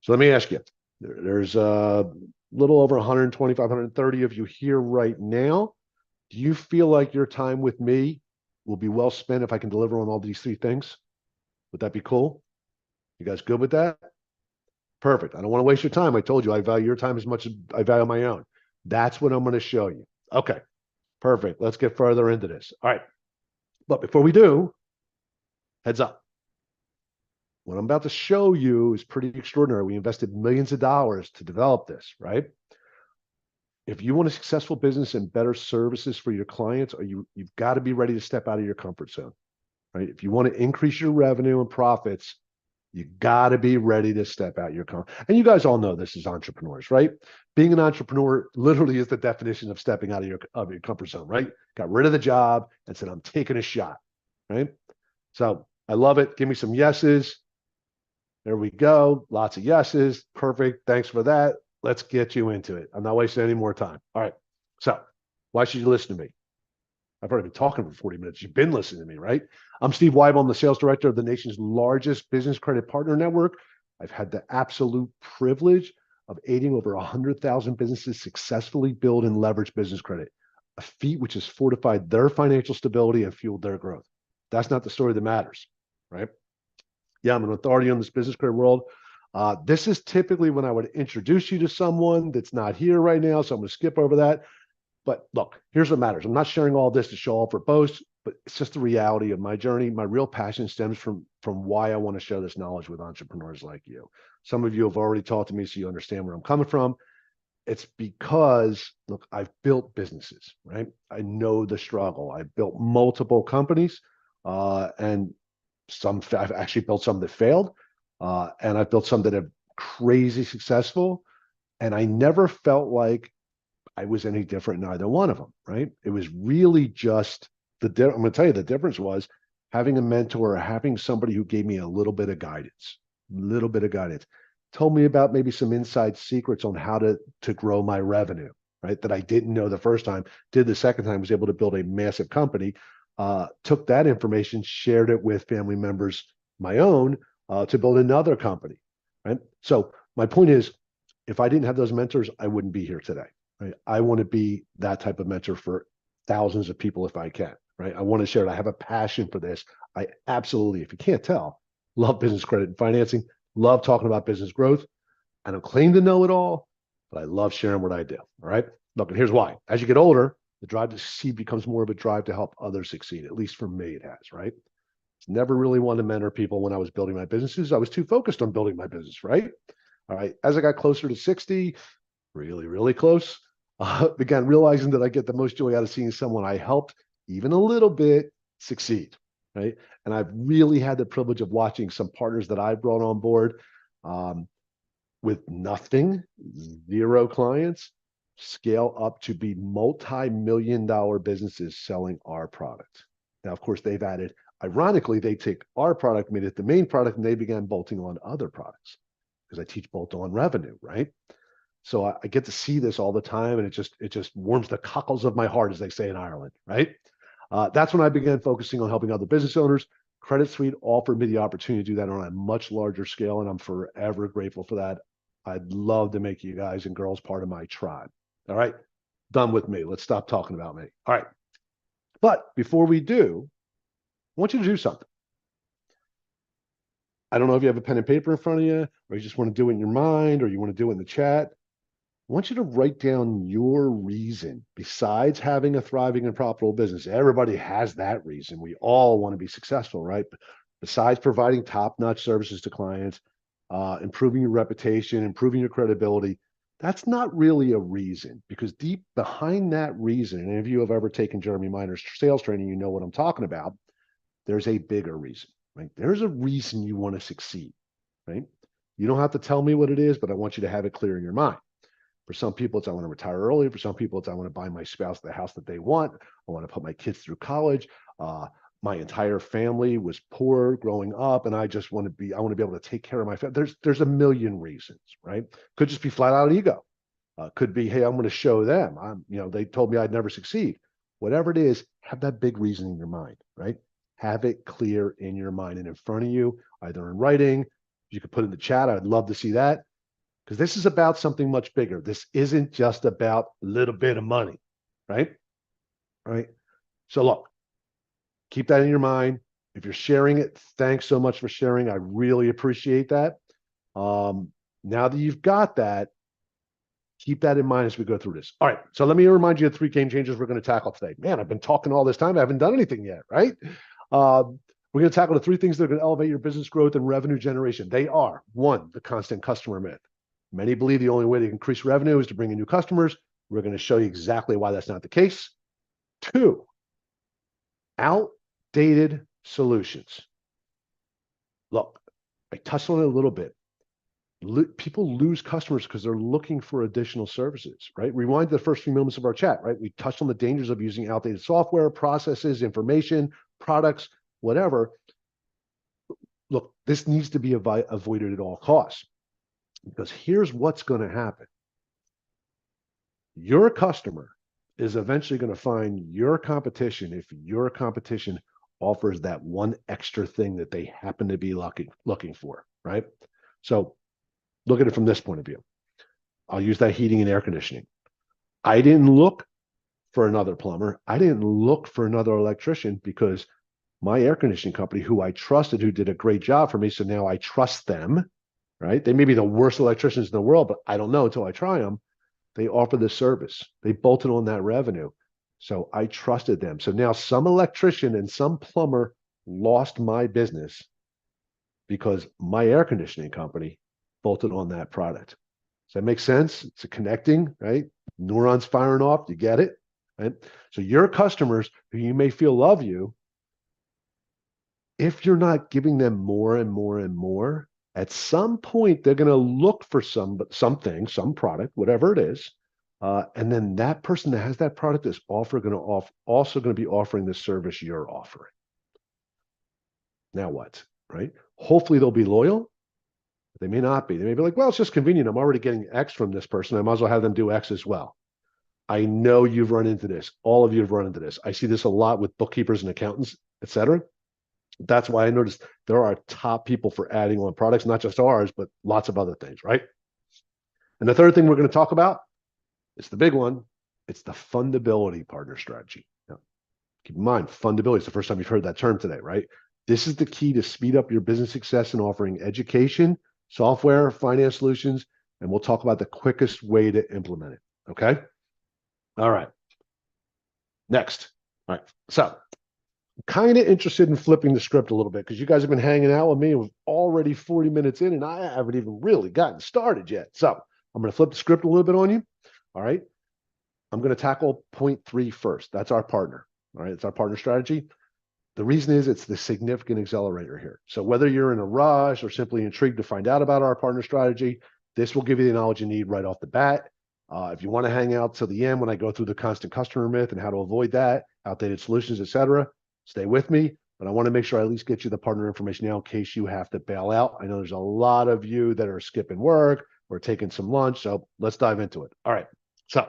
So let me ask you, there's a little over 125, 130 of you here right now. Do you feel like your time with me will be well spent if I can deliver on all these three things? Would that be cool? You guys good with that? Perfect. I don't want to waste your time. I told you I value your time as much as I value my own. That's what I'm going to show you. Okay, perfect. Let's get further into this. All right. But before we do, heads up. What I'm about to show you is pretty extraordinary. We invested millions of dollars to develop this, right? If you want a successful business and better services for your clients, you've got to be ready to step out of your comfort zone, right? If you want to increase your revenue and profits, you got to be ready to step out your comfort. And you guys all know this as entrepreneurs, right? Being an entrepreneur literally is the definition of stepping out of your comfort zone, right? Got rid of the job and said, I'm taking a shot, right? So I love it. Give me some yeses. There we go. Lots of yeses. Perfect. Thanks for that. Let's get you into it. I'm not wasting any more time. All right. So why should you listen to me? I've already been talking for 40 minutes. You've been listening to me, right? I'm Steve Weib. I'm the sales director of the nation's largest business credit partner network. I've had the absolute privilege of aiding over 100,000 businesses successfully build and leverage business credit, a feat which has fortified their financial stability and fueled their growth. That's not the story that matters, right? Yeah, I'm an authority on this business credit world. This is typically when I would introduce you to someone that's not here right now, so I'm going to skip over that. But look, here's what matters. I'm not sharing all this to show off or boast, but it's just the reality of my journey. My real passion stems from why I want to share this knowledge with entrepreneurs like you. Some of you have already talked to me, so you understand where I'm coming from. It's because, look, I've built businesses, right? I know the struggle. I've built multiple companies, and I've actually built some that failed, and I've built some that have crazy successful. And I never felt like I was any different in either one of them, right? It was really just I'm going to tell you the difference was having a mentor or having somebody who gave me a little bit of guidance, told me about maybe some inside secrets on how to grow my revenue, right? That I didn't know the first time, did the second time, was able to build a massive company, took that information, shared it with family members, my own, to build another company, right? So my point is, if I didn't have those mentors, I wouldn't be here today. Right? I want to be that type of mentor for thousands of people if I can, right? I want to share it. I have a passion for this. I absolutely, if you can't tell, love business credit and financing, love talking about business growth. I don't claim to know it all, but I love sharing what I do. All right. Look, and here's why. As you get older, The drive to succeed becomes more of a drive to help others succeed. At least for me, it has, right? Never really wanted to mentor people when I was building my businesses. I was too focused on building my business, right? All right. As I got closer to 60, really, really close, began realizing that I get the most joy out of seeing someone I helped even a little bit succeed, right? And I've really had the privilege of watching some partners that I brought on board with nothing, 0 clients, scale up to be multi-million-dollar businesses selling our product. Now, of course, they've added, ironically, they take our product, made it the main product, and they began bolting on other products because I teach bolt-on revenue, right? So I get to see this all the time, and it just warms the cockles of my heart, as they say in Ireland, right? That's when I began focusing on helping other business owners. Credit Suite offered me the opportunity to do that on a much larger scale, and I'm forever grateful for that. I'd love to make you guys and girls part of my tribe. All right, done with me. Let's stop talking about me. All right, but before we do, I want you to do something. I don't know if you have a pen and paper in front of you, or you just want to do it in your mind, or you want to do it in the chat. I want you to write down your reason besides having a thriving and profitable business. Everybody has that reason. We all want to be successful, right? Besides providing top-notch services to clients, improving your reputation, improving your credibility, that's not really a reason, because deep behind that reason, and if you have ever taken Jeremy Miner's sales training, you know what I'm talking about. There's a bigger reason, right? There's a reason you want to succeed, right? You don't have to tell me what it is, but I want you to have it clear in your mind. For some people, it's I want to retire early. For some people, it's I want to buy my spouse the house that they want. I want to put my kids through college. My entire family was poor growing up, and I want to be able to take care of my family. There's a million reasons, right? Could just be flat out ego. Could be, hey, I'm going to show them. They told me I'd never succeed. Whatever it is, have that big reason in your mind, right? Have it clear in your mind and in front of you, either in writing. You could put in the chat. I'd love to see that. Because this is about something much bigger. This isn't just about a little bit of money, right? All right. So look, keep that in your mind. If you're sharing it, thanks so much for sharing. I really appreciate that. Now that you've got that, keep that in mind as we go through this. All right. So let me remind you of 3 game changers we're going to tackle today. Man, I've been talking all this time. I haven't done anything yet, right? We're going to tackle the 3 things that are going to elevate your business growth and revenue generation. They are: 1, the constant customer myth. Many believe the only way to increase revenue is to bring in new customers. We're going to show you exactly why that's not the case. 2, outdated solutions. Look, I touched on it a little bit. People lose customers because they're looking for additional services, right? Rewind to the first few moments of our chat, right? We touched on the dangers of using outdated software, processes, information, products, whatever. Look, this needs to be avoided at all costs. Because here's what's going to happen. Your customer is eventually going to find your competition if your competition offers that one extra thing that they happen to be looking for, right? So look at it from this point of view. I'll use that heating and air conditioning. I didn't look for another plumber. I didn't look for another electrician because my air conditioning company, who I trusted, who did a great job for me, so now I trust them. Right? They may be the worst electricians in the world, but I don't know until I try them. They offer this service. They bolted on that revenue. So I trusted them. So now some electrician and some plumber lost my business because my air conditioning company bolted on that product. Does that make sense? It's a connecting, right? Neurons firing off. You get it? Right? So your customers, who you may feel love you, if you're not giving them more and more and more, at some point, they're going to look for something, some product, whatever it is. And then that person that has that product is also going to be offering the service you're offering. Now what, right? Hopefully they'll be loyal. They may not be. They may be like, well, it's just convenient. I'm already getting X from this person. I might as well have them do X as well. I know you've run into this. All of you have run into this. I see this a lot with bookkeepers and accountants, et cetera. That's why I noticed there are top people for adding on products, not just ours, but lots of other things, right? And the third thing we're going to talk about is the big one. It's the fundability partner strategy. Now, keep in mind, fundability is the first time you've heard that term today, right? This is the key to speed up your business success in offering education, software, finance solutions, and we'll talk about the quickest way to implement it, okay? All right. Next. All right. So kind of interested in flipping the script a little bit because you guys have been hanging out with me. We're already 40 minutes in and I haven't even really gotten started yet. So I'm going to flip the script a little bit on you. All right. I'm going to tackle point 3 first. That's our partner. All right. It's our partner strategy. The reason is it's the significant accelerator here. So whether you're in a rush or simply intrigued to find out about our partner strategy, this will give you the knowledge you need right off the bat. If you want to hang out till the end when I go through the constant customer myth and how to avoid that, outdated solutions, etc., stay with me. But I want to make sure I at least get you the partner information now in case you have to bail out. I know there's a lot of you that are skipping work or taking some lunch. So let's dive into it. All right. So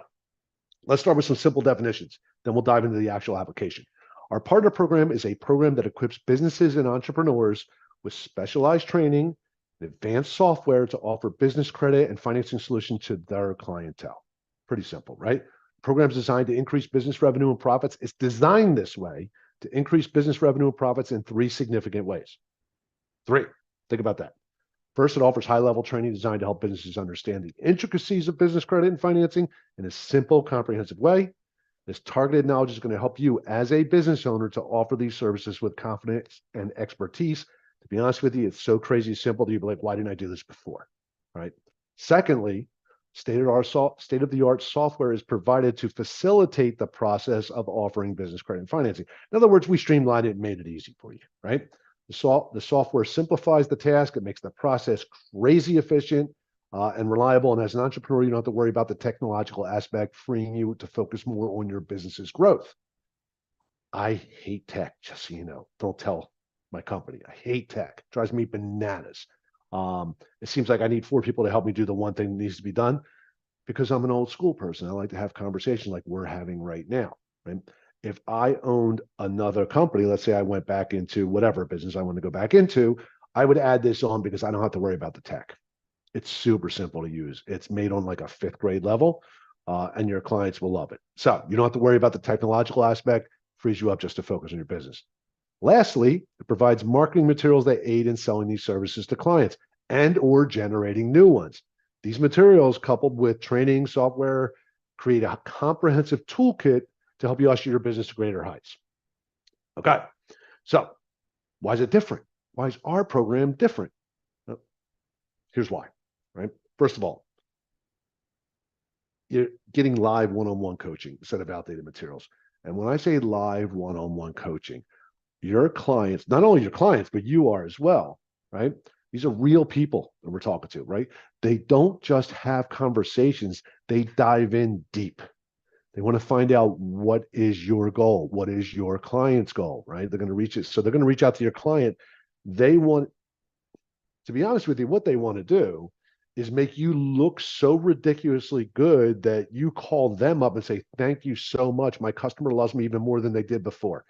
let's start with some simple definitions. Then we'll dive into the actual application. Our partner program is a program that equips businesses and entrepreneurs with specialized training and advanced software to offer business credit and financing solutions to their clientele. Pretty simple, right? The program is designed to increase business revenue and profits. It's designed this way to increase business revenue and profits in 3 significant ways. 3. Think about that. First, it offers high-level training designed to help businesses understand the intricacies of business credit and financing in a simple, comprehensive way. This targeted knowledge is going to help you as a business owner to offer these services with confidence and expertise. To be honest with you, it's so crazy simple that you'd be like, why didn't I do this before? Right. Secondly, state-of-the-art software is provided to facilitate the process of offering business credit and financing. In other words, we streamlined it and made it easy for you, right? The software simplifies the task. It makes the process crazy efficient and reliable. And as an entrepreneur, you don't have to worry about the technological aspect, freeing you to focus more on your business's growth. I hate tech, just so you know. Don't tell my company. I hate tech. It drives me bananas. It seems like I need 4 people to help me do the one thing that needs to be done because I'm an old school person. I like to have conversations like we're having right now. Right? If I owned another company, let's say I went back into whatever business I want to go back into, I would add this on because I don't have to worry about the tech. It's super simple to use. It's made on like a 5th grade level, and your clients will love it. So you don't have to worry about the technological aspect, frees you up just to focus on your business. Lastly, it provides marketing materials that aid in selling these services to clients and or generating new ones. These materials, coupled with training software, create a comprehensive toolkit to help you usher your business to greater heights. Okay, so why is it different? Why is our program different? Well, here's why, right? First of all, you're getting live one-on-one coaching instead of outdated materials. And when I say live one-on-one coaching, your clients, not only your clients, but you are as well, right? These are real people that we're talking to, right? They don't just have conversations, they dive in deep. They want to find out what is your goal, what is your client's goal, right? They're going to reach it. So they're going to reach out to your client. They want, to be honest with you, what they want to do is make you look so ridiculously good that you call them up and say, thank you so much. My customer loves me even more than they did before.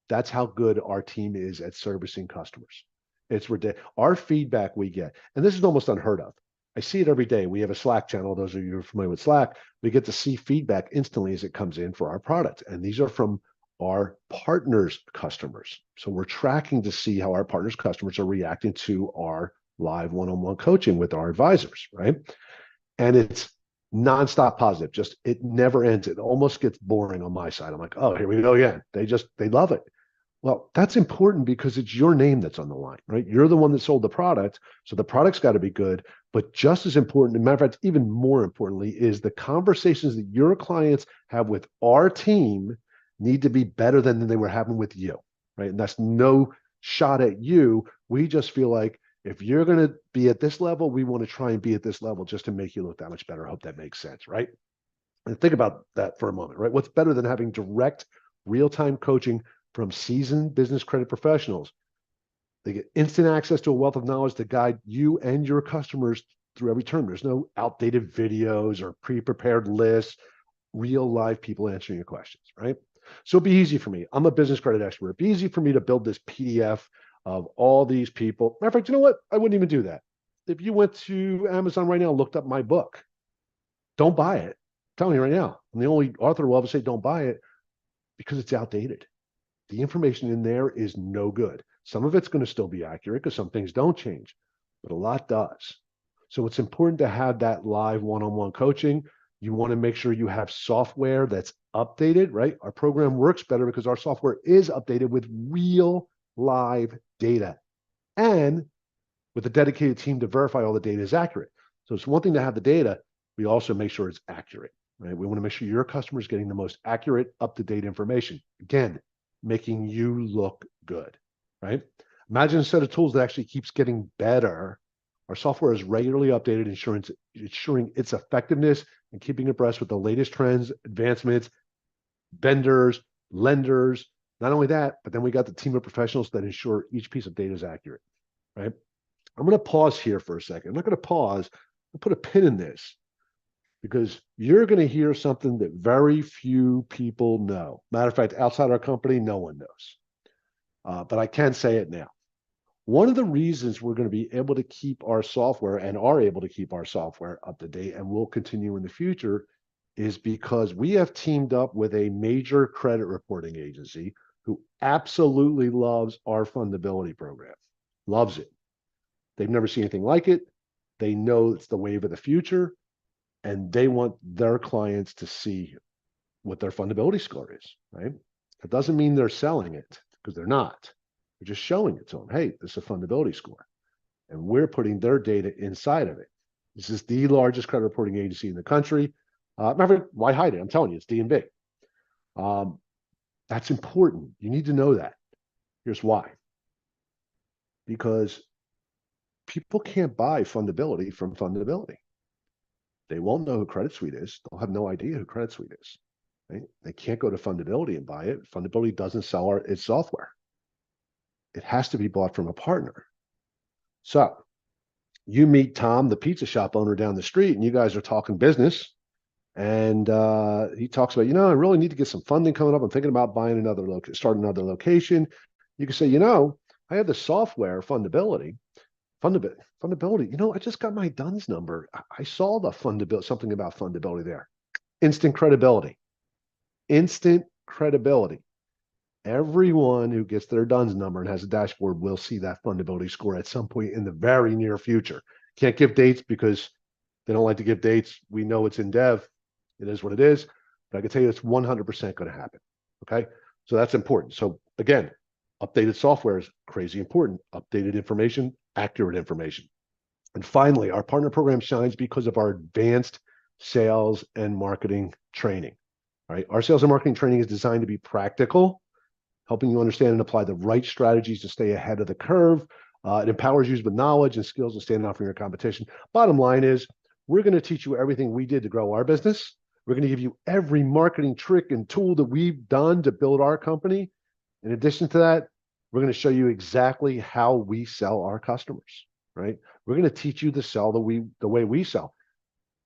That's how good our team is at servicing customers. It's ridiculous. Our feedback we get, and this is almost unheard of. I see it every day. We have a Slack channel. Those of you who are familiar with Slack, we get to see feedback instantly as it comes in for our product. And these are from our partners' customers. So we're tracking to see how our partners' customers are reacting to our live one-on-one coaching with our advisors, right? And it's nonstop positive. Just it never ends. It almost gets boring on my side. I'm like, oh, here we go again. They love it. Well, that's important because it's your name that's on the line, right? You're the one that sold the product. So the product's got to be good. But just as important, as a matter of fact, even more importantly, is the conversations that your clients have with our team need to be better than they were having with you, right? And that's no shot at you. We just feel like if you're going to be at this level, we want to try and be at this level just to make you look that much better. I hope that makes sense, right? And think about that for a moment, right? What's better than having direct real-time coaching from seasoned business credit professionals? They get instant access to a wealth of knowledge to guide you and your customers through every turn. There's no outdated videos or pre-prepared lists, real live people answering your questions, right? So it'd be easy for me. I'm a business credit expert. It'd be easy for me to build this PDF of all these people. Matter of fact, you know what? I wouldn't even do that. If you went to Amazon right now and looked up my book, don't buy it. I'm telling you right now. I'm the only author who will ever say don't buy it because it's outdated. The information in there is no good. Some of it's going to still be accurate because some things don't change, but a lot does. So it's important to have that live one-on-one coaching. You want to make sure you have software that's updated, right? Our program works better because our software is updated with real live data and with a dedicated team to verify all the data is accurate. So it's one thing to have the data, we also make sure it's accurate, right? We want to make sure your customer is getting the most accurate, up-to-date information. Again, making you look good, right? Imagine a set of tools that actually keeps getting better. Our software is regularly updated, ensuring its effectiveness and keeping abreast with the latest trends, advancements, vendors, lenders. Not only that, but then we got the team of professionals that ensure each piece of data is accurate, right? I'm going to pause here for a second. I'm not going to pause. I'll put a pin in this because you're going to hear something that very few people know. Matter of fact, outside our company, no one knows. But I can say it now. One of the reasons we're going to be able to keep our software and are able to keep our software up to date and will continue in the future is because we have teamed up with a major credit reporting agency who absolutely loves our fundability program, loves it. They've never seen anything like it. They know it's the wave of the future, and they want their clients to see what their fundability score is, right? That doesn't mean they're selling it because they're not. They're just showing it to them. Hey, this is a fundability score. And we're putting their data inside of it. This is the largest credit reporting agency in the country. Remember, why hide it? I'm telling you, it's D&B. That's important. You need to know that. Here's why. Because people can't buy fundability from fundability. They won't know who Credit Suite is. They'll have no idea who Credit Suite is. Right? They can't go to fundability and buy it. Fundability doesn't sell its software. It has to be bought from a partner. So you meet Tom, the pizza shop owner down the street, and you guys are talking business. And he talks about, I really need to get some funding coming up. I'm thinking about buying starting another location. You can say, I have the software fundability. Fundability. I just got my DUNS number. I saw the fundability, something about fundability there. Instant credibility. Instant credibility. Everyone who gets their DUNS number and has a dashboard will see that fundability score at some point in the very near future. Can't give dates because they don't like to give dates. We know it's in dev. It is what it is. But I can tell you it's 100% going to happen. Okay. So that's important. So again, updated software is crazy important. Updated information, accurate information. And finally, our partner program shines because of our advanced sales and marketing training. All right. Our sales and marketing training is designed to be practical, helping you understand and apply the right strategies to stay ahead of the curve. It empowers you with knowledge and skills to stand out from your competition. Bottom line is, we're going to teach you everything we did to grow our business. We're going to give you every marketing trick and tool that we've done to build our company. In addition to that, we're going to show you exactly how we sell our customers, right? We're going to teach you to sell the way we sell.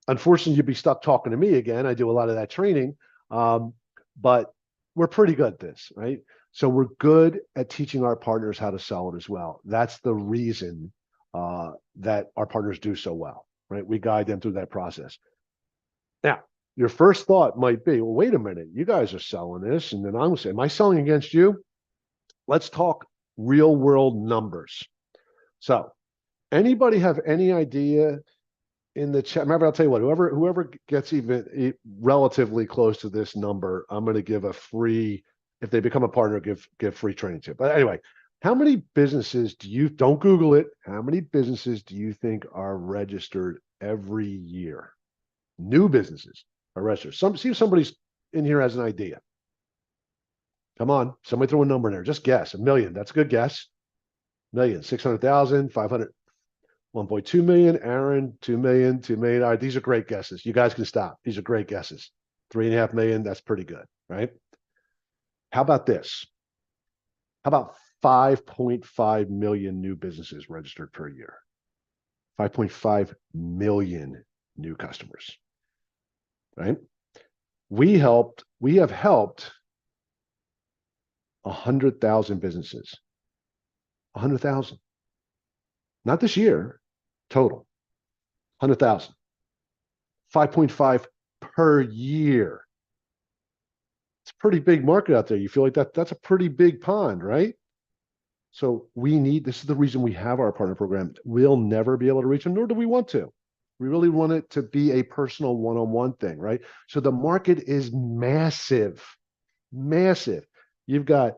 Unfortunately, you'd be stuck talking to me again. I do a lot of that training, but we're pretty good at this, right? So we're good at teaching our partners how to sell it as well. That's the reason that our partners do so well, right? We guide them through that process. Now, your first thought might be, well, wait a minute, you guys are selling this. And then I'm going to say, am I selling against you? Let's talk real world numbers. So anybody have any idea in the chat? Remember, I'll tell you what, whoever gets even relatively close to this number, I'm going to give a free, if they become a partner, give free training tip. But anyway, how many businesses don't Google it, how many businesses do you think are registered every year? New businesses are registered. See if somebody's in here has an idea. Come on, somebody throw a number in there. Just guess. 1 million. That's a good guess. 1 million, 600,000, 500, 1.2 million. Aaron, 2 million, 2 million. All right, these are great guesses. You guys can stop. These are great guesses. 3.5 million. That's pretty good, right? How about this? How about 5.5 million new businesses registered per year? 5.5 million new customers, right? We have helped 100,000 businesses. 100,000. Not this year, total. 100,000. 5.5 per year. It's a pretty big market out there. You feel like that's a pretty big pond, right? So this is the reason we have our partner program. We'll never be able to reach them, nor do we want to. We really want it to be a personal one-on-one thing, right? So the market is massive, massive. You've got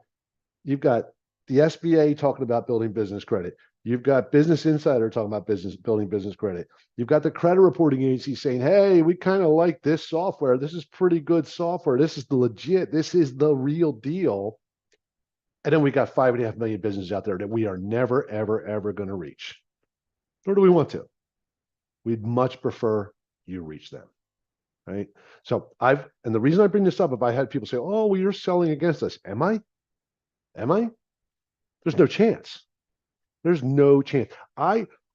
the SBA talking about building business credit. You've got Business Insider talking about building business credit. You've got the credit reporting agency saying, hey, we kind of like this software. This is pretty good software. This is the legit. This is the real deal. And then we got 5.5 million businesses out there that we are never, ever, ever going to reach. Nor do we want to. We'd much prefer you reach them. Right. So and the reason I bring this up, if I had people say, oh, well, you're selling against us. Am I? Am I? There's no chance. There's no chance.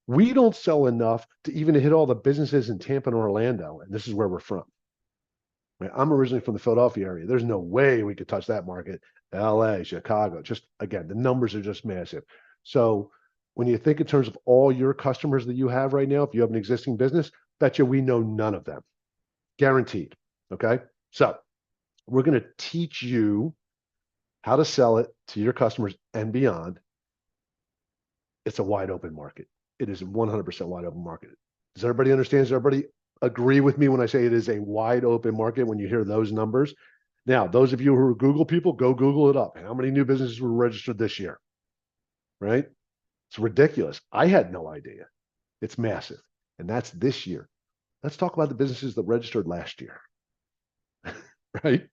We don't sell enough to even hit all the businesses in Tampa and Orlando, and this is where we're from. Right? I'm originally from the Philadelphia area. There's no way we could touch that market. LA, Chicago, just again, the numbers are just massive. So when you think in terms of all your customers that you have right now, if you have an existing business, bet you we know none of them. Guaranteed. Okay. So we're going to teach you how to sell it to your customers and beyond. It's a wide open market. It is a 100% wide open market. Does everybody understand? Does everybody agree with me when I say it is a wide open market when you hear those numbers? Now, those of you who are Google people, go Google it up. How many new businesses were registered this year? Right? It's ridiculous. I had no idea. It's massive. And that's this year. Let's talk about the businesses that registered last year. Right?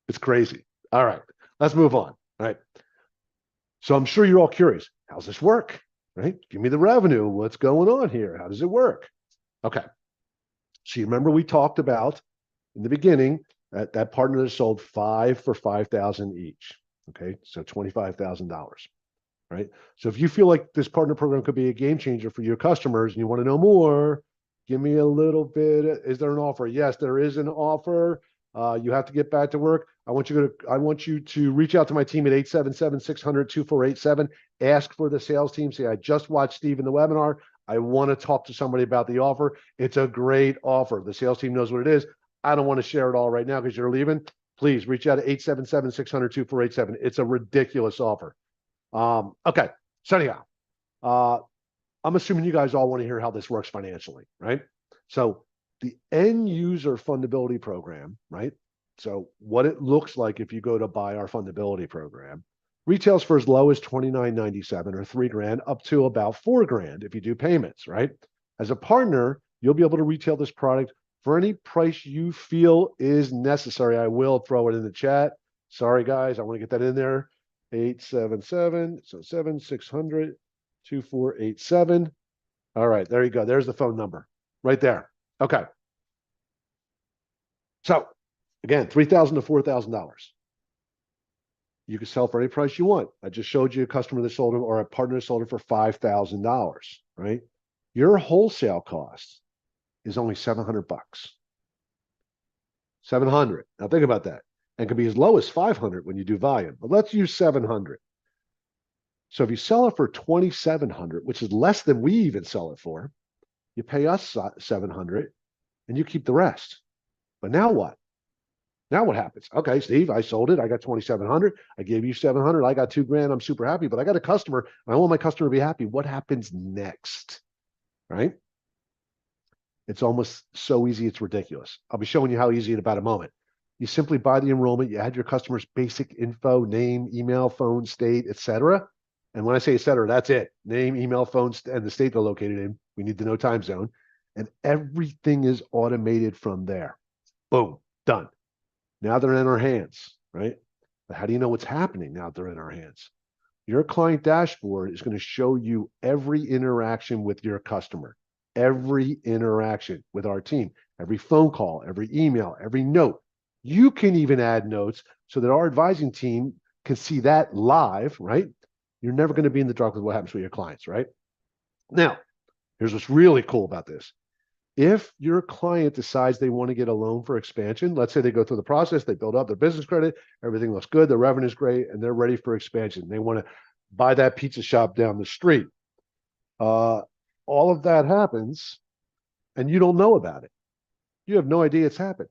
It's crazy. All right. Let's move on. All right. So I'm sure you're all curious. How's this work? Right? Give me the revenue. What's going on here? How does it work? Okay. So you remember we talked about in the beginning that partner that sold 5 for $5,000 each. Okay. So $25,000. Right. So if you feel like this partner program could be a game changer for your customers and you want to know more, give me a little bit. Is there an offer? Yes, there is an offer. You have to get back to work. I want you to reach out to my team at 877-600-2487. Ask for the sales team. Say, I just watched Steve in the webinar. I want to talk to somebody about the offer. It's a great offer. The sales team knows what it is. I don't want to share it all right now because you're leaving. Please reach out to 877-600-2487. It's a ridiculous offer. Okay. So anyhow, I'm assuming you guys all want to hear how this works financially, right? So the end user fundability program, right? So what it looks like if you go to buy our fundability program, retails for as low as $29.97 or $3,000 up to about $4,000 if you do payments, right? As a partner, you'll be able to retail this product for any price you feel is necessary. I will throw it in the chat. Sorry, guys, I want to get that in there. 877-600-2487. All right, there you go. There's the phone number right there. Okay. So again, $3,000 to $4,000. You can sell for any price you want. I just showed you a customer that sold it or a partner that sold it for $5,000, right? Your wholesale cost is only $700. 700. Now think about that. And can be as low as 500 when you do volume, but let's use 700. So if you sell it for 2,700, which is less than we even sell it for, you pay us 700 and you keep the rest. But now what? Now what happens? Okay, Steve, I sold it. I got 2,700. I gave you 700. I got $2,000. I'm super happy, but I got a customer and I want my customer to be happy. What happens next? Right? It's almost so easy. It's ridiculous. I'll be showing you how easy in about a moment. You simply buy the enrollment. You add your customer's basic info, name, email, phone, state, etc. And when I say etc., that's it. Name, email, phone, and the state they're located in. We need to know time zone. And everything is automated from there. Boom, done. Now they're in our hands, right? But how do you know what's happening now that they're in our hands? Your client dashboard is going to show you every interaction with your customer, every interaction with our team, every phone call, every email, every note. You can even add notes so that our advising team can see that live, right? You're never going to be in the dark with what happens with your clients, right? Now, here's what's really cool about this. If your client decides they want to get a loan for expansion, let's say they go through the process, they build up their business credit, everything looks good, their revenue is great, and they're ready for expansion. They want to buy that pizza shop down the street. All of that happens, and you don't know about it. You have no idea it's happened.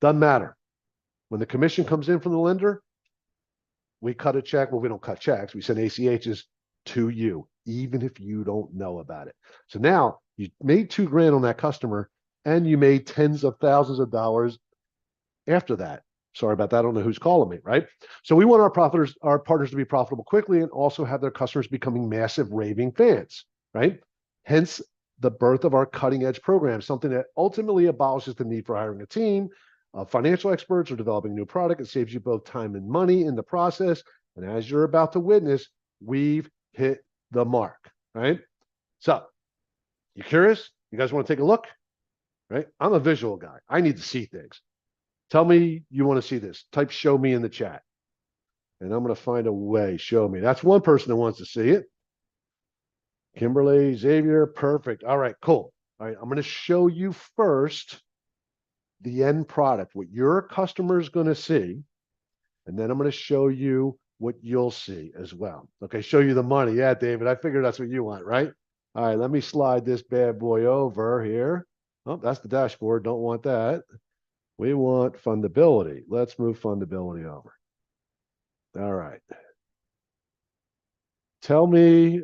Doesn't matter. When the commission comes in from the lender, we cut a check. Well, we don't cut checks. We send ACHs to you, even if you don't know about it. So now you made $2,000 on that customer and you made tens of thousands of dollars after that. Sorry about that. I don't know who's calling me, right? So we want our partners to be profitable quickly and also have their customers becoming massive raving fans, right? Hence the birth of our cutting edge program, something that ultimately abolishes the need for hiring a team of financial experts or developing a new product. It saves you both time and money in the process. And as you're about to witness, we've hit the mark, right? So you curious? You guys want to take a look? Right? I'm a visual guy. I need to see things. Tell me you want to see this. Type show me in the chat. And I'm going to find a way. Show me. That's one person that wants to see it. Kimberly, Xavier, perfect. All right, cool. All right, I'm going to show you first the end product, what your customer is going to see. And then I'm going to show you what you'll see as well. Okay, show you the money. Yeah, David, I figured that's what you want, right? All right, let me slide this bad boy over here. Oh, that's the dashboard. Don't want that. We want fundability. Let's move fundability over. All right. Tell me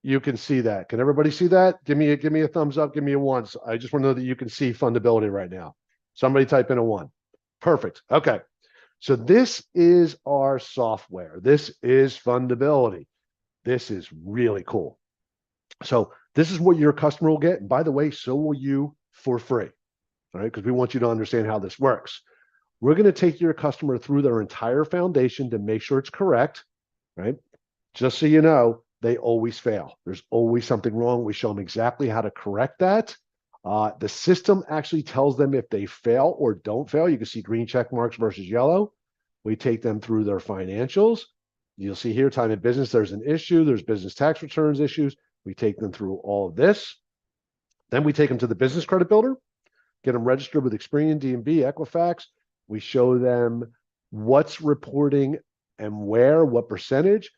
you can see that. Can everybody see that? Give me a thumbs up. Give me a one. So I just want to know that you can see fundability right now. Somebody type in a one. Perfect. Okay. So this is our software. This is fundability. This is really cool. So this is what your customer will get. And by the way, so will you for free. All right, because we want you to understand how this works. We're going to take your customer through their entire foundation to make sure it's correct, right? Just so you know, they always fail. There's always something wrong. We show them exactly how to correct that. The system actually tells them if they fail or don't fail. You can see green check marks versus yellow. We take them through their financials. You'll see here, time in business, there's an issue. There's business tax returns issues. We take them through all of this. Then we take them to the business credit builder, get them registered with Experian, D&B, Equifax. We show them what's reporting and where, what percentage.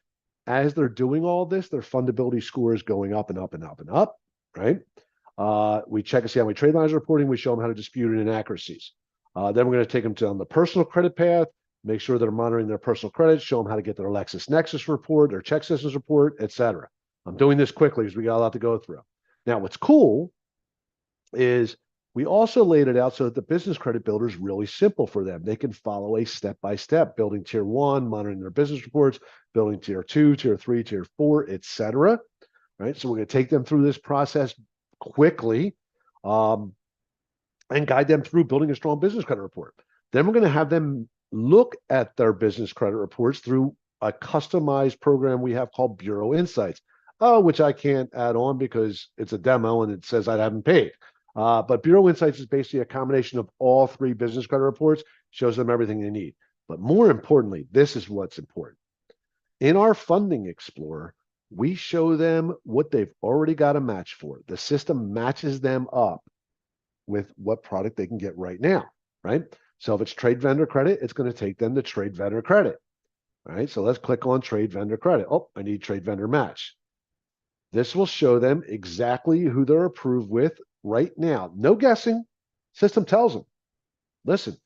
As they're doing all this, their fundability score is going up and up and up and up, right? We check and see how many trade lines are reporting. We show them how to dispute inaccuracies. Then we're going to take them on the personal credit path, make sure they're monitoring their personal credit, show them how to get their LexisNexis report, their ChexSystems report, et cetera. I'm doing this quickly because we got a lot to go through. Now, what's cool is we also laid it out so that the business credit builder is really simple for them. They can follow a step-by-step, building tier 1, monitoring their business reports, building tier 2, tier 3, tier 4, et cetera. Right? So we're going to take them through this process quickly and guide them through building a strong business credit report. Then we're going to have them look at their business credit reports through a customized program we have called Bureau Insights, which I can't add on because it's a demo and it says I haven't paid. But Bureau Insights is basically a combination of all 3 business credit reports, shows them everything they need. But more importantly, this is what's important. In our Funding Explorer, we show them what they've already got a match for. The system matches them up with what product they can get right now, right? So if it's trade vendor credit, it's going to take them to trade vendor credit, right? So let's click on trade vendor credit. Oh, I need trade vendor match. This will show them exactly who they're approved with right now. No guessing. System tells them, listen,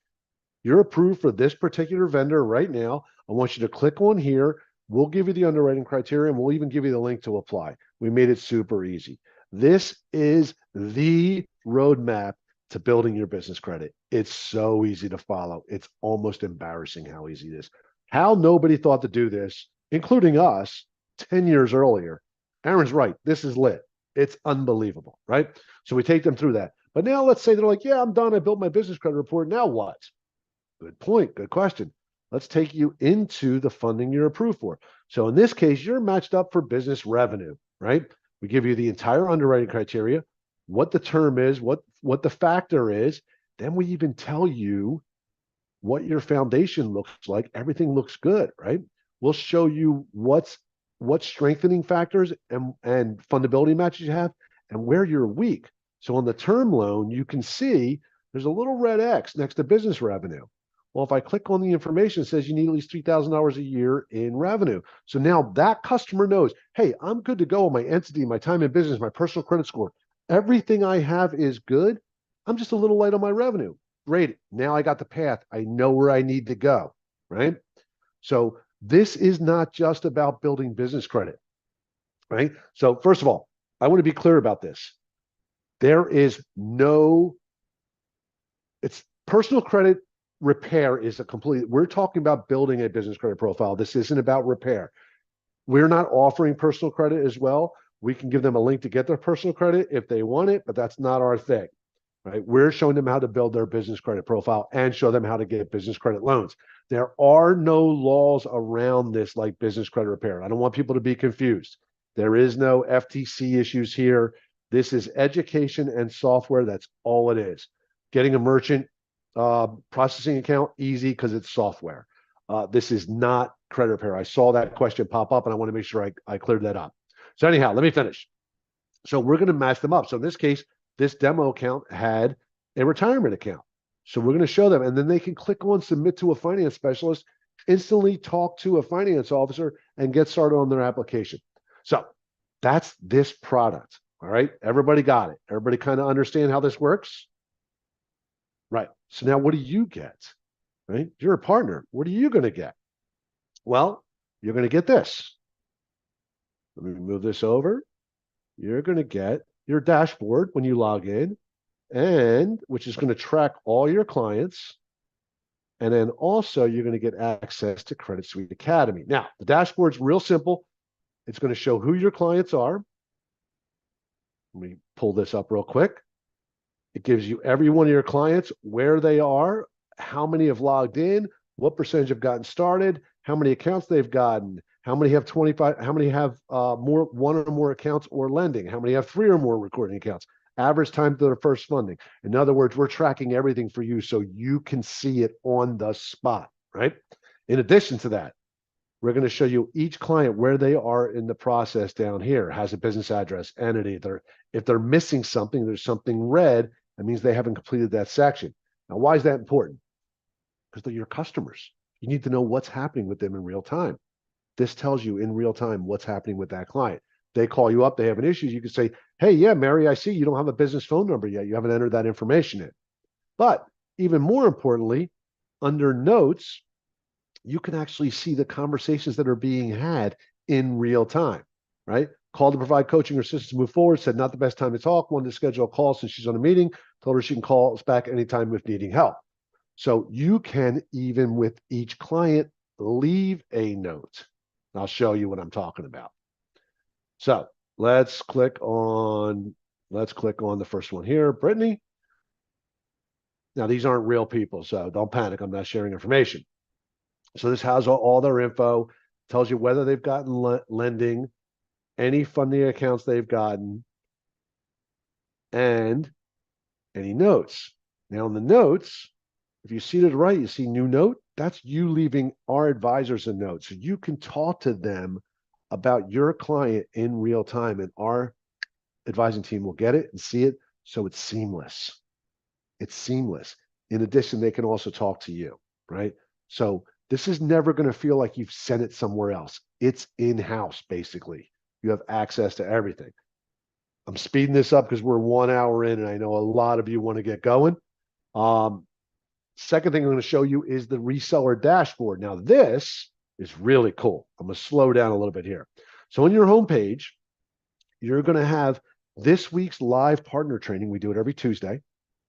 you're approved for this particular vendor right now. I want you to click on here. We'll give you the underwriting criteria and we'll even give you the link to apply. We made it super easy. This is the roadmap to building your business credit. It's so easy to follow. It's almost embarrassing how easy it is. How nobody thought to do this, including us, 10 years earlier. Aaron's right. This is lit. It's unbelievable, right? So we take them through that. But now let's say they're like, yeah, I'm done. I built my business credit report. Now what? Good point. Good question. Let's take you into the funding you're approved for. So in this case, you're matched up for business revenue, right? We give you the entire underwriting criteria, what the term is, what the factor is. Then we even tell you what your foundation looks like. Everything looks good, right? We'll show you what strengthening factors and fundability matches you have and where you're weak. So on the term loan, you can see there's a little red X next to business revenue. Well, if I click on the information, it says you need at least $3,000 a year in revenue. So now that customer knows, hey, I'm good to go on my entity, my time in business, my personal credit score. Everything I have is good. I'm just a little light on my revenue. Great. Now I got the path. I know where I need to go, right? So this is not just about building business credit. right? So first of all, I want to be clear about this. There is no, it's personal credit repair is a complete, we're talking about building a business credit profile. This isn't about repair. We're not offering personal credit as well. We can give them a link to get their personal credit if they want it, but that's not our thing, right? We're showing them how to build their business credit profile and show them how to get business credit loans. There are no laws around this like business credit repair. I don't want people to be confused. There is no FTC issues here. This is education and software. That's all it is. Getting a merchant processing account, easy because it's software. This is not credit repair. I saw that question pop up and I want to make sure I cleared that up. So anyhow, let me finish. So we're going to match them up. So in this case, this demo account had a retirement account. So we're going to show them, and then they can click on submit to a finance specialist, instantly talk to a finance officer, and get started on their application. So that's this product. All right. Everybody got it. Everybody kind of understand how this works? Right. So now what do you get? Right? You're a partner. What are you going to get? Well, you're going to get this. Let me move this over. You're going to get your dashboard when you log in, and which is going to track all your clients. And then also you're going to get access to Credit Suite Academy. Now, the dashboard's real simple. It's going to show who your clients are. Let me pull this up real quick. It gives you every one of your clients, where they are, how many have logged in, what percentage have gotten started, how many accounts they've gotten, how many have 25, how many have more, one or more accounts or lending, how many have 3 or more recording accounts, average time to their first funding. In other words, we're tracking everything for you so you can see it on the spot, right? In addition to that, we're going to show you each client where they are in the process down here, has a business address, entity. If they're missing something, there's something red, that means they haven't completed that section. Now, why is that important? Because they're your customers. You need to know what's happening with them in real time. This tells you in real time what's happening with that client. They call you up, they have an issue. You can say, hey, yeah, Mary, I see you don't have a business phone number yet. You haven't entered that information in. But even more importantly, under notes, you can actually see the conversations that are being had in real time, right? Called to provide coaching or assistance to move forward, said not the best time to talk, wanted to schedule a call since she's on a meeting, told her she can call us back anytime if needing help. So you can, even with each client, leave a note. I'll show you what I'm talking about. So let's click on the first one here, Brittany. Now, these aren't real people, so don't panic. I'm not sharing information. So this has all their info, tells you whether they've gotten lending, any funding accounts they've gotten, and any notes. Now, in the notes, if you see to the right, you see new note. That's you leaving our advisors a note. So you can talk to them about your client in real time, and our advising team will get it and see it. So it's seamless. It's seamless. In addition, they can also talk to you, right? So this is never going to feel like you've sent it somewhere else. It's in-house, basically. You have access to everything. I'm speeding this up because we're 1 hour in, and I know a lot of you want to get going. Second thing I'm going to show you is the reseller dashboard. Now, this is really cool. I'm going to slow down a little bit here. So on your homepage, you're going to have this week's live partner training. We do it every Tuesday,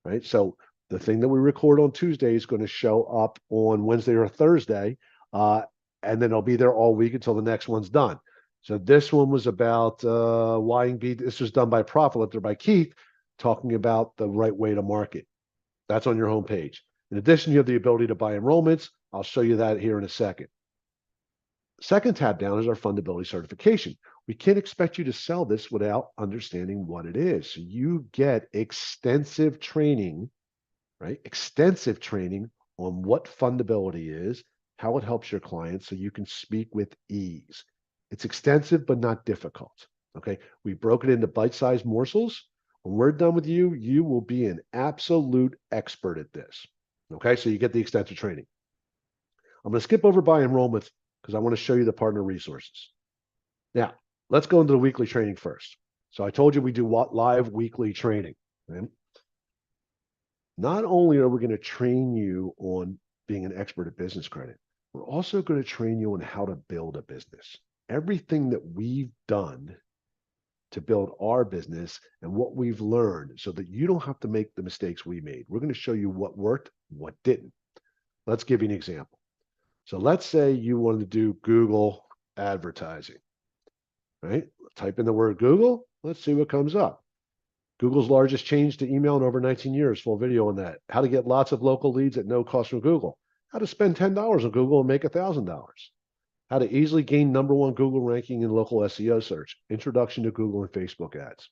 right? So the thing that we record on Tuesday is going to show up on Wednesday or Thursday, and then it'll be there all week until the next one's done. So this one was about YB. This was done by Profit Lifter by Keith, talking about the right way to market. That's on your homepage. In addition, you have the ability to buy enrollments. I'll show you that here in a second. Second tab down is our fundability certification. We can't expect you to sell this without understanding what it is. So you get extensive training, right? Extensive training on what fundability is, how it helps your clients so you can speak with ease. It's extensive, but not difficult, okay? We broke it into bite-sized morsels. When we're done with you, you will be an absolute expert at this, okay? So you get the extensive training. I'm going to skip over buy enrollments because I want to show you the partner resources. Now, let's go into the weekly training first. So I told you we do live weekly training. Right? Not only are we going to train you on being an expert at business credit, we're also going to train you on how to build a business. Everything that we've done to build our business and what we've learned so that you don't have to make the mistakes we made. We're going to show you what worked, what didn't. Let's give you an example. So let's say you wanted to do Google advertising, right? Type in the word Google. Let's see what comes up. Google's largest change to email in over 19 years. Full video on that. How to get lots of local leads at no cost from Google. How to spend $10 on Google and make $1,000. How to easily gain #1 Google ranking in local SEO search. Introduction to Google and Facebook ads.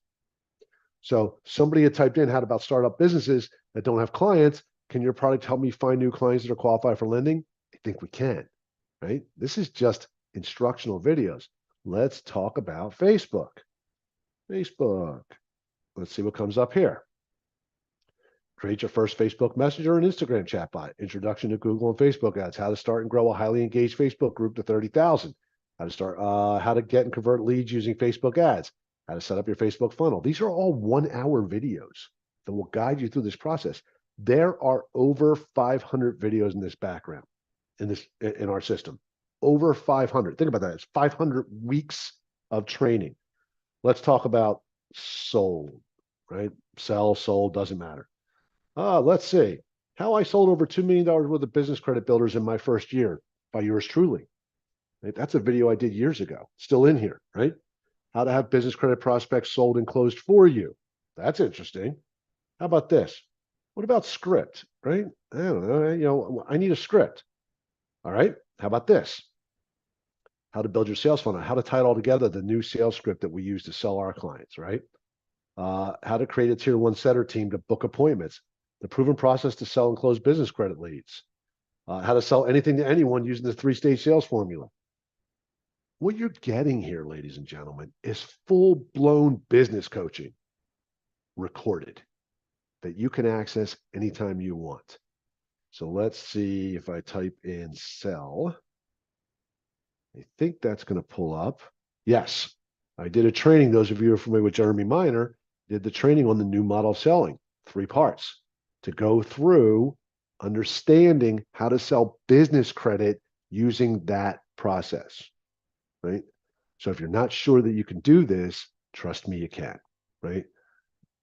So somebody had typed in how about startup businesses that don't have clients. Can your product help me find new clients that are qualified for lending? I think we can, right? This is just instructional videos. Let's talk about Facebook. Facebook. Let's see what comes up here. Create your first Facebook Messenger and Instagram chatbot. Introduction to Google and Facebook ads. How to start and grow a highly engaged Facebook group to 30,000. How to get and convert leads using Facebook ads. How to set up your Facebook funnel. These are all 1-hour videos that will guide you through this process. There are over 500 videos in this background, in our system. Over 500. Think about that. It's 500 weeks of training. Let's talk about sold, right? Sell, sold, doesn't matter. Let's see. How I sold over $2 million worth of business credit builders in my first year by yours truly. Right? That's a video I did years ago. Still in here, right? How to have business credit prospects sold and closed for you. That's interesting. How about this? What about script, right? I don't know. I need a script. All right. How about this? How to build your sales funnel, how to tie it all together, the new sales script that we use to sell our clients, right? How to create a tier 1 setter team to book appointments, the proven process to sell and close business credit leads, how to sell anything to anyone using the 3-stage sales formula. What you're getting here, ladies and gentlemen, is full-blown business coaching recorded that you can access anytime you want. So let's see if I type in sell. I think that's going to pull up. Yes, I did a training. Those of you who are familiar with Jeremy Miner did the training on the new model of selling, 3 parts to go through understanding how to sell business credit using that process, right? So if you're not sure that you can do this, trust me, you can, right?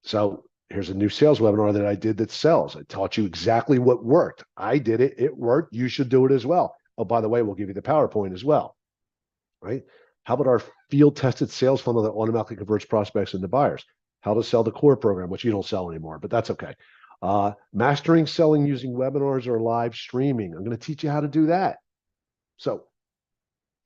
So here's a new sales webinar that I did that sells. I taught you exactly what worked. I did it. It worked. You should do it as well. Oh, by the way, we'll give you the PowerPoint as well, right? How about our field tested sales funnel that automatically converts prospects into buyers? How to sell the core program, which you don't sell anymore, but that's okay. Mastering selling using webinars or live streaming. I'm going to teach you how to do that. So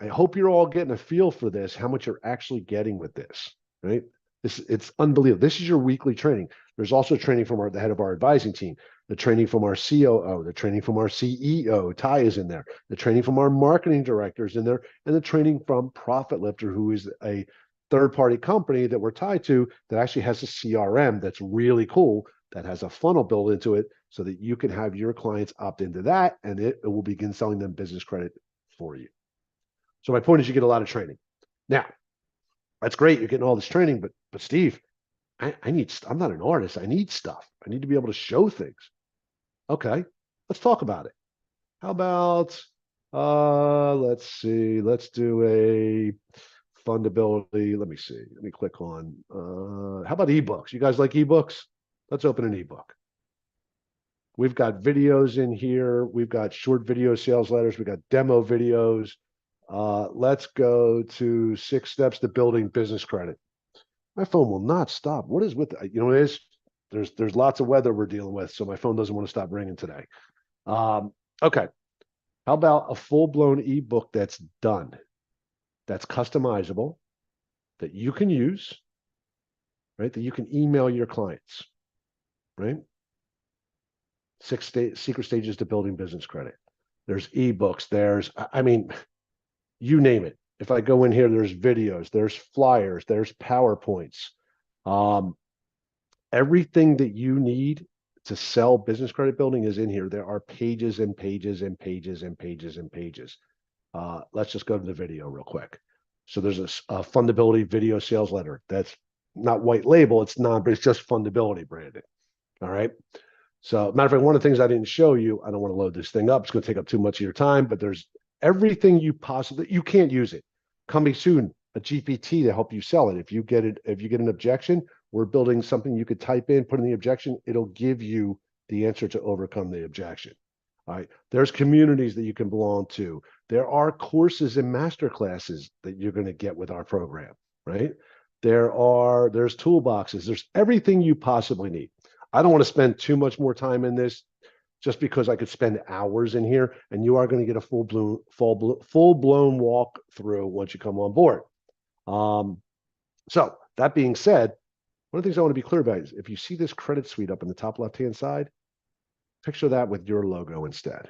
I hope you're all getting a feel for this, how much you're actually getting with this, right? It's unbelievable. This is your weekly training. There's also training from the head of our advising team, the training from our COO, the training from our CEO, Ty is in there, the training from our marketing directors in there, and the training from Profit Lifter, who is a third-party company that we're tied to that actually has a CRM that's really cool, that has a funnel built into it so that you can have your clients opt into that, and it will begin selling them business credit for you. So my point is you get a lot of training. Now, that's great. You're getting all this training, but Steve, I'm not an artist. I need stuff. I need to be able to show things. Okay, let's talk about it. How about, let's see, let's do a fundability. Let me see. Let me click on, how about ebooks? You guys like ebooks? Let's open an ebook. We've got videos in here. We've got short video sales letters. We've got demo videos. Let's go to 6 steps to building business credit. My phone will not stop. What is with, it is, there's lots of weather we're dealing with, so my phone doesn't want to stop ringing today. Okay. How about a full-blown ebook that's done, that's customizable, that you can use, right? That you can email your clients, right? 6 secret stages to building business credit. There's ebooks. You name it. If I go in here, there's videos, there's flyers, there's PowerPoints. Everything that you need to sell business credit building is in here. There are pages and pages and pages and pages and pages. Let's just go to the video real quick. So there's a fundability video sales letter. That's not white label. It's not, but it's just fundability branded. All right. So matter of fact, one of the things I didn't show you, I don't want to load this thing up. It's going to take up too much of your time, but there's everything you can't use it. Coming soon, a GPT to help you sell it. If you get an objection, we're building something you could type in, put in the objection, it'll give you the answer to overcome the objection. All right. There's communities that you can belong to. There are courses and master classes that you're going to get with our program, right? There's toolboxes. There's everything you possibly need. I don't want to spend too much more time in this just because I could spend hours in here, and you are going to get a full-blown walkthrough once you come on board. So that being said, one of the things I want to be clear about is if you see this credit suite up in the top left-hand side, picture that with your logo instead.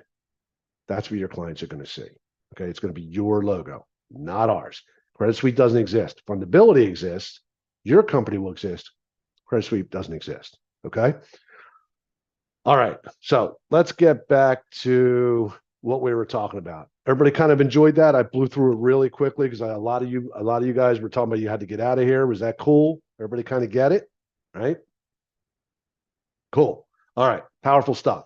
That's what your clients are going to see. Okay, it's going to be your logo, not ours. Credit Suite doesn't exist. Fundability exists. Your company will exist. Credit Suite doesn't exist. Okay. All right. So let's get back to what we were talking about. Everybody kind of enjoyed that. I blew through it really quickly because a lot of you guys were talking about you had to get out of here. Was that cool? Everybody kind of get it, right? Cool. All right. Powerful stuff.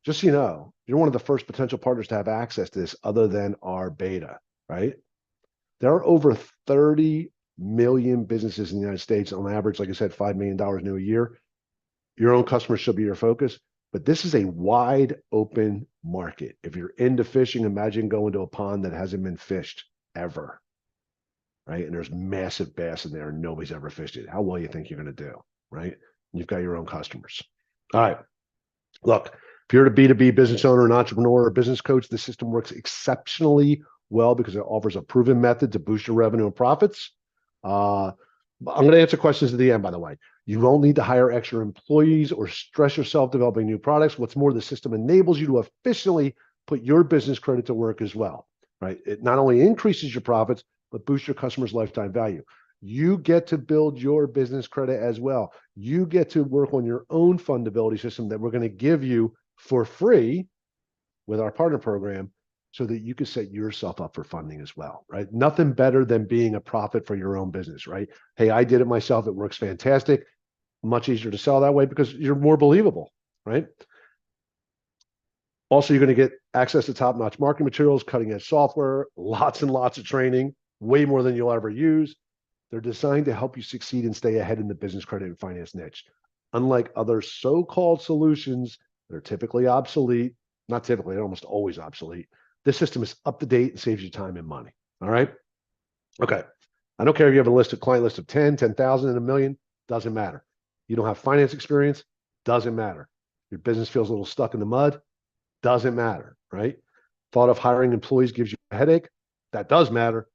Just so you know, you're one of the first potential partners to have access to this other than our beta, right? There are over 30 million businesses in the United States on average, like I said, $5 million new a year. Your own customers should be your focus, but this is a wide open market. If you're into fishing, imagine going to a pond that hasn't been fished ever, right? And there's massive bass in there and nobody's ever fished it. How well you think you're going to do, right? You've got your own customers. All right. Look, if you're a B2B business owner, an entrepreneur, or business coach, the system works exceptionally well because it offers a proven method to boost your revenue and profits. I'm going to answer questions at the end, by the way. You don't need to hire extra employees or stress yourself developing new products. What's more, the system enables you to efficiently put your business credit to work as well, right? It not only increases your profits, but boosts your customers' lifetime value. You get to build your business credit as well. You get to work on your own fundability system that we're going to give you for free with our partner program so that you can set yourself up for funding as well, right? Nothing better than being a profit for your own business, right? Hey, I did it myself. It works fantastic. Much easier to sell that way because you're more believable, right? Also, you're going to get access to top-notch marketing materials, cutting-edge software, lots and lots of training, way more than you'll ever use. They're designed to help you succeed and stay ahead in the business credit and finance niche. Unlike other so-called solutions that are typically obsolete, not typically, they're almost always obsolete, this system is up to date and saves you time and money. All right. Okay. I don't care if you have a client list of 10, 10,000, and a million, doesn't matter. You don't have finance experience, doesn't matter. Your business feels a little stuck in the mud, doesn't matter, right? Thought of hiring employees gives you a headache, that does matter.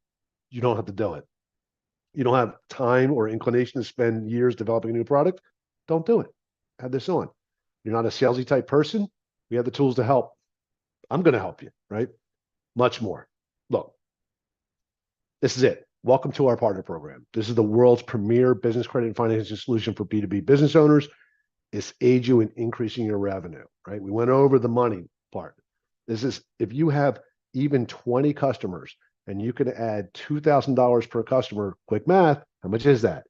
You don't have to do it. You don't have time or inclination to spend years developing a new product, don't do it. Add this on. You're not a salesy type person, we have the tools to help. I'm going to help you, right? Much more. Look, this is it. Welcome to our partner program. This is the world's premier business credit and financing solution for B2B business owners. It's aid you in increasing your revenue, right? We went over the money part. This is if you have even 20 customers and you can add $2,000 per customer, quick math, how much is that?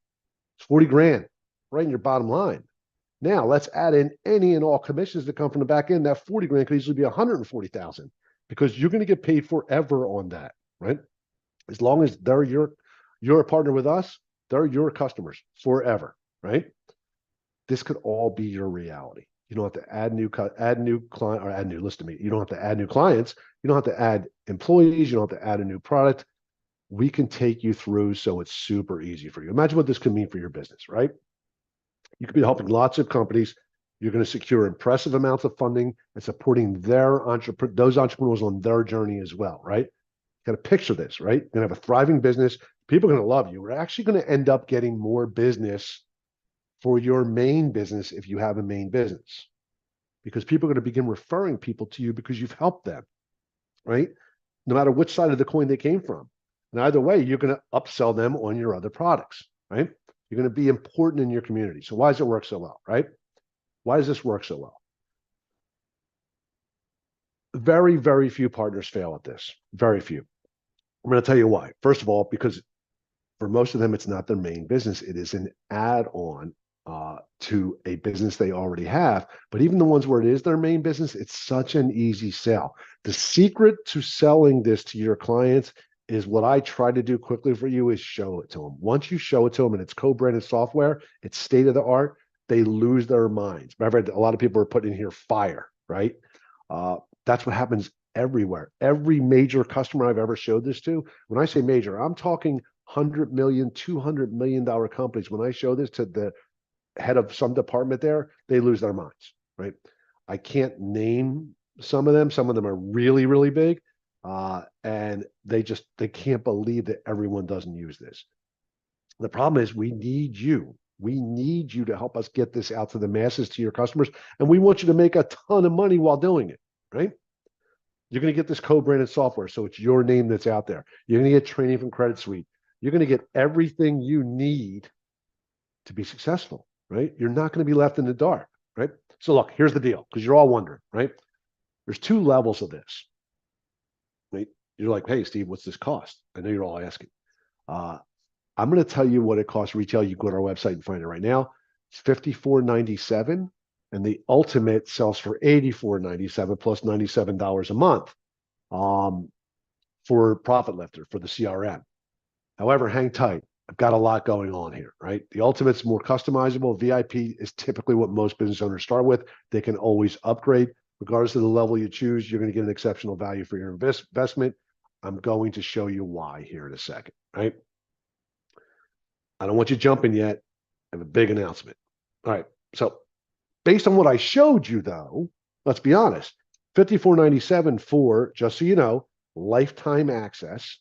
It's 40 grand right in your bottom line. Now let's add in any and all commissions that come from the back end. That 40 grand could easily be 140,000 because you're going to get paid forever on that, right? As long as you're a partner with us, they're your customers forever, right? This could all be your reality. You don't have to add new client or add new list to me. You don't have to add new clients. You don't have to add employees. You don't have to add a new product. We can take you through so it's super easy for you. Imagine what this could mean for your business, right? You could be helping lots of companies. You're going to secure impressive amounts of funding and supporting those entrepreneurs on their journey as well, right? You got to picture this, right? You're going to have a thriving business. People are going to love you. We're actually going to end up getting more business for your main business if you have a main business, because people are going to begin referring people to you because you've helped them, right? No matter which side of the coin they came from. And either way, you're going to upsell them on your other products, right? You're going to be important in your community. So why does it work so well, right? Why does this work so well? Very, very few partners fail at this. Very few. I'm going to tell you why. First of all, because for most of them, it's not their main business. It is an add-on to a business they already have. But even the ones where it is their main business, it's such an easy sell. The secret to selling this to your clients is what I try to do quickly for you is show it to them. Once you show it to them and it's co-branded software, it's state of the art, they lose their minds. Remember, a lot of people are putting in here fire, right? That's what happens everywhere. Every major customer I've ever showed this to, when I say major, I'm talking 100 million, $200 million companies. When I show this to the head of some department there, they lose their minds, right? I can't name some of them. Some of them are really, really big. And they can't believe that everyone doesn't use this. The problem is we need you. We need you to help us get this out to the masses, to your customers. And we want you to make a ton of money while doing it, right? You're going to get this co-branded software. So it's your name that's out there. You're going to get training from Credit Suite. You're going to get everything you need to be successful, right? You're not going to be left in the dark, right? So look, here's the deal, because you're all wondering, right? There's two levels of this, right? You're like, hey, Steve, what's this cost? I know you're all asking. I'm going to tell you what it costs retail. You go to our website and find it right now. It's $54.97, and the ultimate sells for $84.97 plus $97 a month for Profit Lifter, for the CRM. However, hang tight. I've got a lot going on here, right? The Ultimate's more customizable. VIP is typically what most business owners start with. They can always upgrade. Regardless of the level you choose, you're going to get an exceptional value for your investment. I'm going to show you why here in a second, right? I don't want you jumping yet. I have a big announcement. All right. So based on what I showed you, though, let's be honest, $54.97 for, just so you know, lifetime access.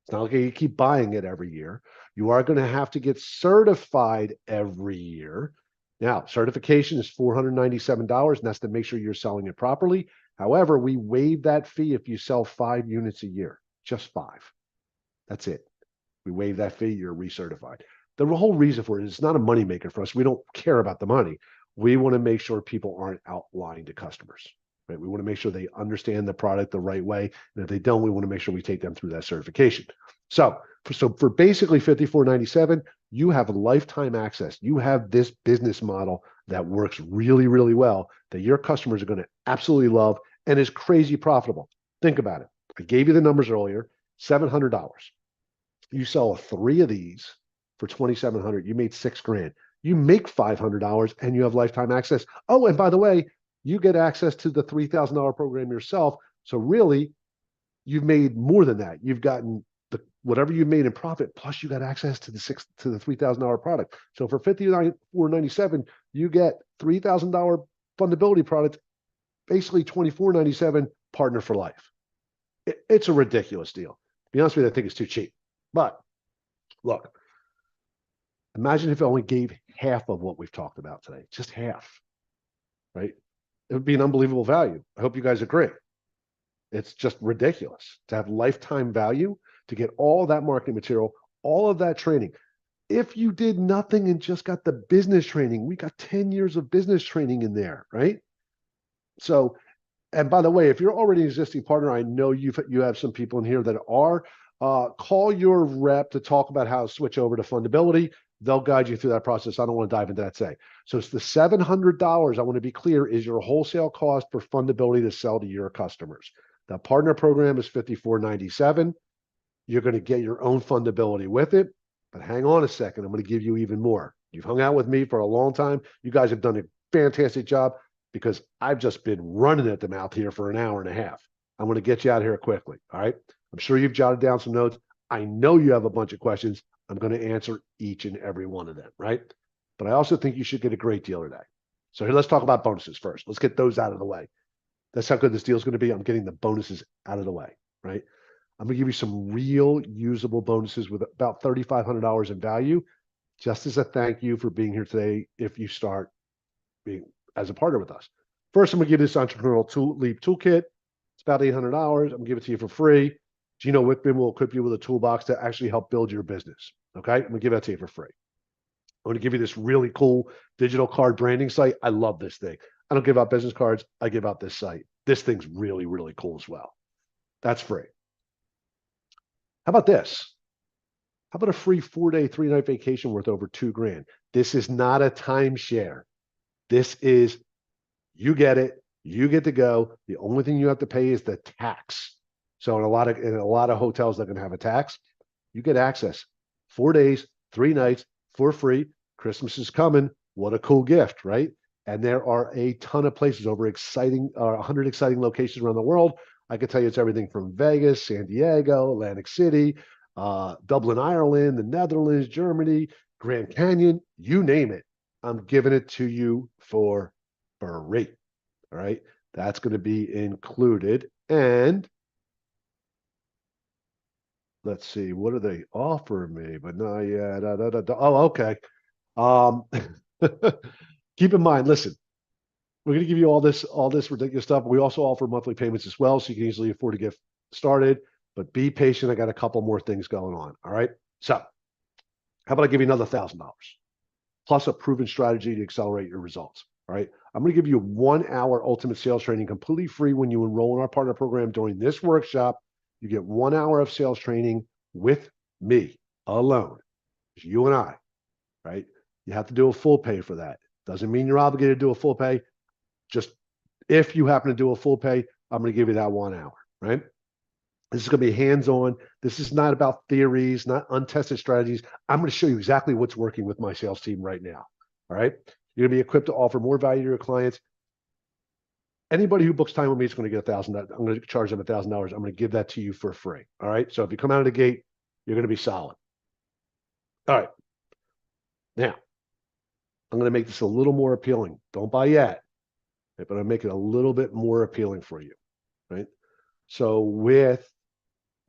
It's not like you keep buying it every year. You are going to have to get certified every year. Now, certification is $497, and that's to make sure you're selling it properly. However, we waive that fee if you sell 5 units a year, just 5. That's it. We waive that fee, you're recertified. The whole reason for it is it's not a moneymaker for us. We don't care about the money. We want to make sure people aren't out lying to customers. Right? We want to make sure they understand the product the right way. And if they don't, we want to make sure we take them through that certification. So for basically $54.97, you have lifetime access. You have this business model that works really, really well, that your customers are going to absolutely love and is crazy profitable. Think about it. I gave you the numbers earlier, $700. You sell 3 of these for $2,700. You made $6,000. You make $500 and you have lifetime access. Oh, and by the way, you get access to the $3,000 program yourself. So really, you've made more than that. You've gotten whatever you made in profit, plus you got access to the $3,000 product. So for $54.97, you get $3,000 fundability product, basically $24.97 partner for life. It's a ridiculous deal. To be honest with you, I think it's too cheap. But look, imagine if I only gave half of what we've talked about today, just half, right? It would be an unbelievable value. I hope you guys agree. It's just ridiculous to have lifetime value, to get all that marketing material, all of that training. If you did nothing and just got the business training, we got 10 years of business training in there, right? So, and by the way, if you're already an existing partner, I know you have some people in here that are, call your rep to talk about how to switch over to fundability. They'll guide you through that process. I don't want to dive into that today. So it's the $700, I want to be clear, is your wholesale cost for fundability to sell to your customers. The partner program is $54.97. You're going to get your own fundability with it. But hang on a second. I'm going to give you even more. You've hung out with me for a long time. You guys have done a fantastic job because I've just been running at the mouth here for an hour and a half. I'm going to get you out of here quickly. All right. I'm sure you've jotted down some notes. I know you have a bunch of questions. I'm going to answer each and every one of them. Right. But I also think you should get a great deal today. So here, let's talk about bonuses first. Let's get those out of the way. That's how good this deal is going to be. I'm getting the bonuses out of the way. Right. I'm going to give you some real usable bonuses with about $3,500 in value, just as a thank you for being here today if you start being as a partner with us. First, I'm going to give you this Entrepreneurial Leap Toolkit. It's about $800. I'm going to give it to you for free. Gino Wickman will equip you with a toolbox to actually help build your business. Okay? I'm going to give that to you for free. I'm going to give you this really cool digital card branding site. I love this thing. I don't give out business cards. I give out this site. This thing's really, really cool as well. That's free. How about this? How about a free 4-day, 3-night vacation worth over $2,000? This is not a timeshare. This is, you get it. You get to go. The only thing you have to pay is the tax. So in a lot of hotels that are going to have a tax, you get access 4 days, 3 nights for free. Christmas is coming. What a cool gift, right? And there are a ton of places, over 100 exciting locations around the world. I can tell you it's everything from Vegas, San Diego, Atlantic City, Dublin, Ireland, the Netherlands, Germany, Grand Canyon, you name it. I'm giving it to you for free. All right. That's going to be included. And let's see, what do they offer me? But no, yeah. Oh, okay. Um, keep in mind, listen, we're going to give you all this ridiculous stuff. We also offer monthly payments as well, so you can easily afford to get started. But be patient. I got a couple more things going on. All right. So, how about I give you another $1,000 plus a proven strategy to accelerate your results? All right. I'm going to give you 1 hour ultimate sales training completely free when you enroll in our partner program during this workshop. You get 1 hour of sales training with me alone. It's you and I, right? You have to do a full pay for that. Doesn't mean you're obligated to do a full pay. Just if you happen to do a full pay, I'm going to give you that 1 hour, right? This is going to be hands-on. This is not about theories, not untested strategies. I'm going to show you exactly what's working with my sales team right now. All right. You're going to be equipped to offer more value to your clients. Anybody who books time with me is going to get $1,000. I'm going to charge them $1,000. I'm going to give that to you for free. All right. So if you come out of the gate, you're going to be solid. All right. Now, I'm going to make this a little more appealing. Don't buy yet, but I'm making it a little bit more appealing for you. Right. So with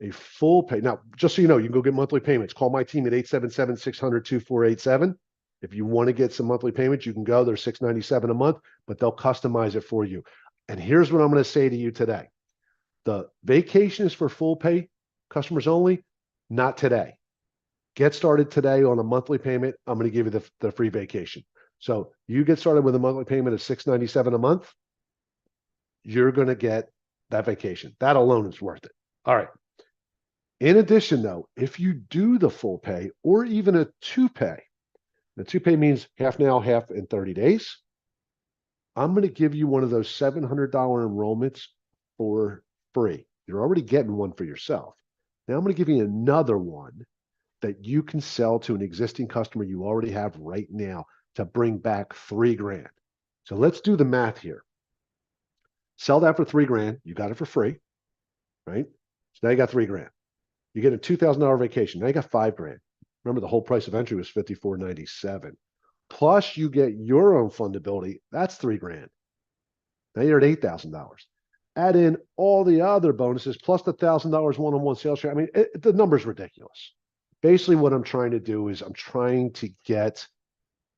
a full pay. Now, just so you know, you can go get monthly payments. Call my team at 877-600-2487. If you want to get some monthly payments, you can go. They're $697 a month, but they'll customize it for you. And here's what I'm going to say to you today. The vacation is for full pay customers only, not today. Get started today on a monthly payment. I'm going to give you the free vacation. So you get started with a monthly payment of $697 a month. You're going to get that vacation. That alone is worth it. All right. In addition, though, if you do the full pay or even a 2-pay, the 2-pay means half now, half in 30 days. I'm going to give you one of those $700 enrollments for free. You're already getting one for yourself. Now I'm going to give you another one that you can sell to an existing customer you already have right now to bring back $3,000. So let's do the math here. Sell that for $3,000. You got it for free, right? So now you got $3,000. You get a $2,000 vacation. Now you got $5,000. Remember, the whole price of entry was $54.97. Plus, you get your own fundability. That's $3,000. Now you're at $8,000. Add in all the other bonuses plus the $1,000 one-on-one sales training. I mean, the number's ridiculous. Basically, what I'm trying to do is I'm trying to get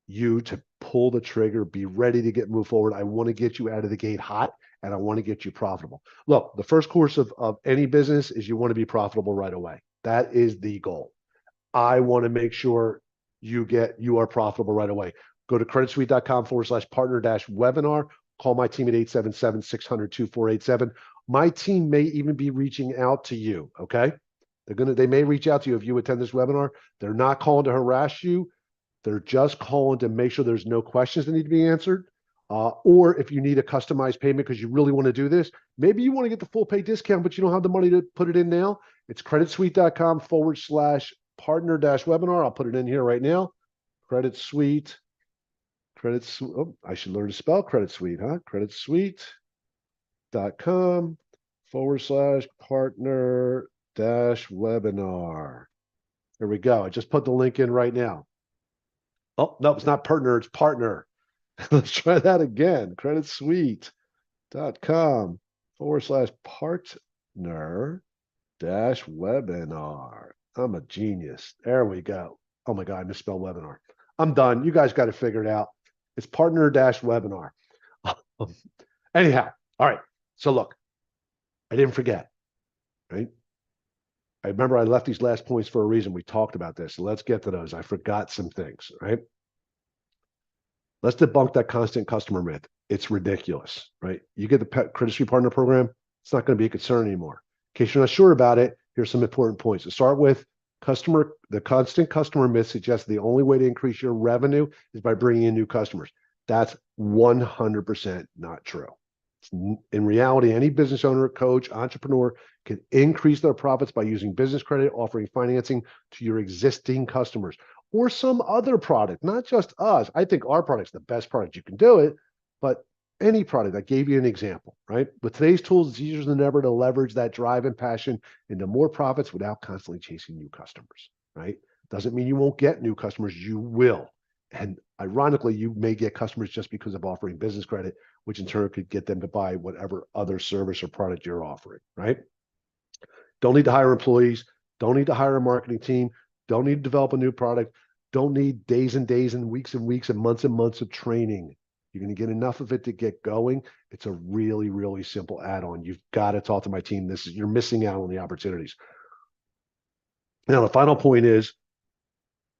you to pull the trigger, be ready to move forward. I want to get you out of the gate hot, and I want to get you profitable. Look, the first course of any business is you want to be profitable right away. That is the goal. I want to make sure you are profitable right away. Go to creditsuite.com/partner-webinar. Call my team at 877-600-2487. My team may even be reaching out to you. Okay. They may reach out to you if you attend this webinar. They're not calling to harass you. They're just calling to make sure there's no questions that need to be answered. Or if you need a customized payment because you really want to do this, maybe you want to get the full pay discount, but you don't have the money to put it in now. It's creditsuite.com/partner-webinar. I'll put it in here right now. Credit Suite. Oh, I should learn to spell Credit Suite, huh? creditsuite.com/partner-webinar. There we go. I just put the link in right now. Oh, no, it's not partner, it's partner. Let's try that again. creditsuite.com/partner-webinar. I'm a genius. There we go. Oh my God, I misspelled webinar. I'm done. You guys got to figure it out. It's partner-webinar. Anyhow, all right. So look, I didn't forget, right? I remember I left these last points for a reason. We talked about this. So let's get to those. I forgot some things, right? Let's debunk that constant customer myth. It's ridiculous, right? You get the Credit Suite Partner Program, it's not going to be a concern anymore. In case you're not sure about it, here's some important points. To start with, the constant customer myth suggests the only way to increase your revenue is by bringing in new customers. That's 100% not true. In reality, any business owner, coach, entrepreneur can increase their profits by using business credit, offering financing to your existing customers or some other product, not just us. I think our product's the best product. You can do it, but any product. I gave you an example, right? With today's tools, it's easier than ever to leverage that drive and passion into more profits without constantly chasing new customers, right? Doesn't mean you won't get new customers. You will. And ironically, you may get customers just because of offering business credit, which in turn could get them to buy whatever other service or product you're offering, right? Don't need to hire employees. Don't need to hire a marketing team. Don't need to develop a new product. Don't need days and days and weeks and months of training. You're going to get enough of it to get going. It's a really, really simple add-on. You've got to talk to my team. You're missing out on the opportunities. Now, the final point is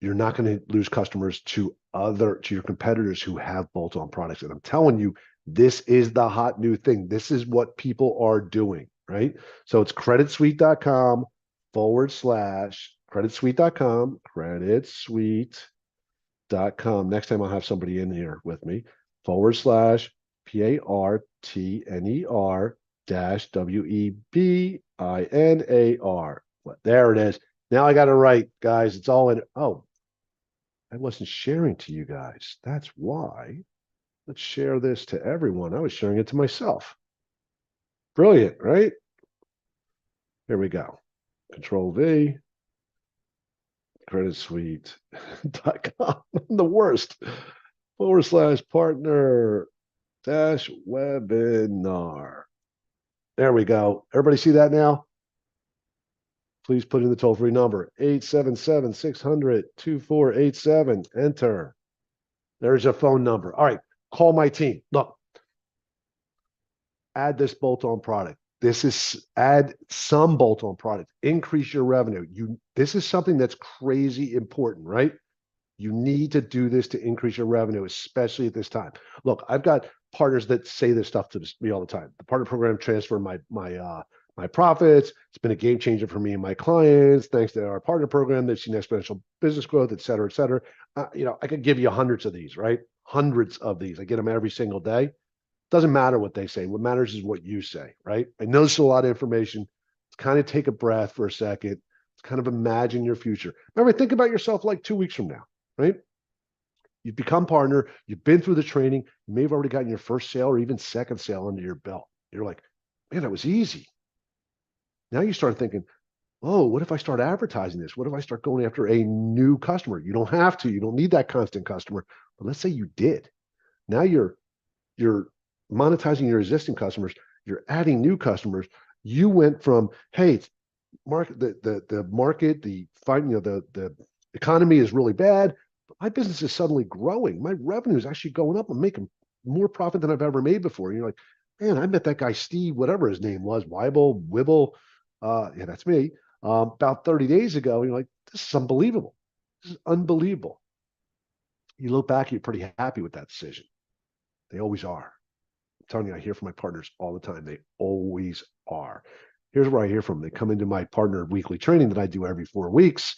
you're not going to lose customers to your competitors who have bolt-on products. And I'm telling you, this is the hot new thing. This is what people are doing, right? So it's creditsuite.com /creditsuite.com, creditsuite.com. Next time I'll have somebody in here with me, /PARTNER -WEBINAR. There it is. Now I got it right, guys. It's all in. Oh, I wasn't sharing to you guys. That's why. Let's share this to everyone. I was sharing it to myself. Brilliant, right? Here we go. Control V. creditsuite.com. I'm the worst. /partner-webinar. There we go. Everybody see that now? Please put in the toll-free number, 877-600-2487. Enter. There's a phone number. All right, call my team. Look, add this bolt-on product. Add some bolt-on product. Increase your revenue. This is something that's crazy important, right? You need to do this to increase your revenue, especially at this time. Look, I've got partners that say this stuff to me all the time. The partner program transfer my profits. It's been a game changer for me and my clients. Thanks to our partner program, they've seen exponential business growth, et cetera, et cetera. I could give you hundreds of these, right? Hundreds of these. I get them every single day. Doesn't matter what they say. What matters is what you say, right? I know there's a lot of information. Let's kind of take a breath for a second. Let's kind of imagine your future. Remember, think about yourself like 2 weeks from now, right? You've become partner. You've been through the training. You may have already gotten your first sale or even second sale under your belt. You're like, man, that was easy. Now you start thinking, oh, what if I start advertising this? What if I start going after a new customer? You don't have to. You don't need that constant customer. But let's say you did. Now you're monetizing your existing customers. You're adding new customers. You went from, hey, the market, the economy is really bad. But my business is suddenly growing. My revenue is actually going up. I'm making more profit than I've ever made before. And you're like, man, I met that guy Steve, whatever his name was, Wibble. Yeah, that's me. About 30 days ago, and you're like, this is unbelievable. This is unbelievable. You look back, you're pretty happy with that decision. They always are. I'm telling you, I hear from my partners all the time. They always are. Here's where I hear from them. They come into my partner weekly training that I do every 4 weeks,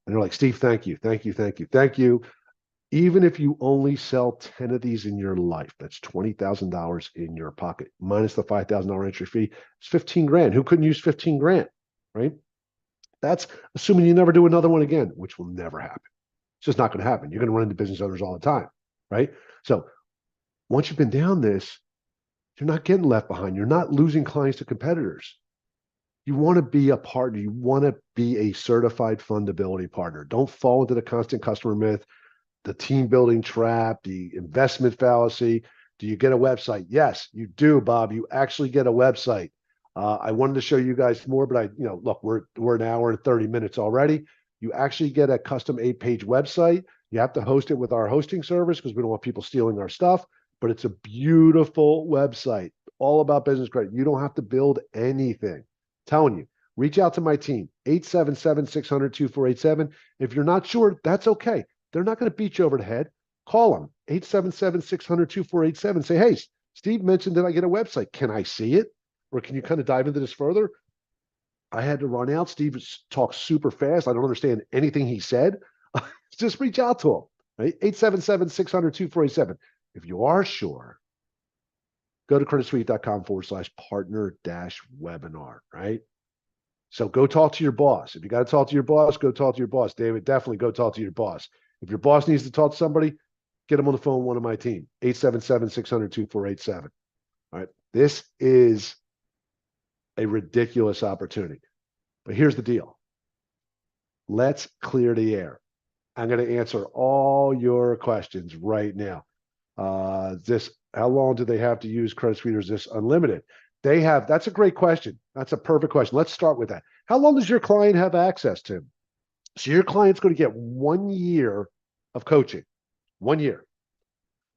and they're like, Steve, thank you. Even if you only sell 10 of these in your life, that's $20,000 in your pocket, minus the $5,000 entry fee. It's 15 grand. Who couldn't use 15 grand, right? That's assuming you never do another one again, which will never happen. It's just not going to happen. You're going to run into business owners all the time, right? So once you've been down this, you're not getting left behind. You're not losing clients to competitors. You want to be a partner. You want to be a certified fundability partner. Don't fall into the constant customer myth, the team building trap, the investment fallacy. Do you get a website? Yes, you do, Bob. You actually get a website. I wanted to show you guys more, but look, we're an hour and 30 minutes already. You actually get a custom 8-page website. You have to host it with our hosting service because we don't want people stealing our stuff, but it's a beautiful website, all about business credit. You don't have to build anything. I'm telling you, reach out to my team, 877-600-2487. If you're not sure, that's okay. They're not going to beat you over the head. Call them, 877-600-2487. Say, hey, Steve mentioned that I get a website. Can I see it? Or can you kind of dive into this further? I had to run out. Steve talks super fast. I don't understand anything he said. Just reach out to him, right? 877-600-2487. If you are sure, go to creditsuite.com/partner-webinar, right? So go talk to your boss. If you got to talk to your boss, go talk to your boss. David, definitely go talk to your boss. If your boss needs to talk to somebody, get them on the phone with one of my team, 877-600-2487. All right. This is a ridiculous opportunity. But here's the deal. Let's clear the air. I'm going to answer all your questions right now. How long do they have to use Credit Suite, or is this unlimited? That's a great question. That's a perfect question. Let's start with that. How long does your client have access to? So your client's going to get 1 year of coaching, 1 year.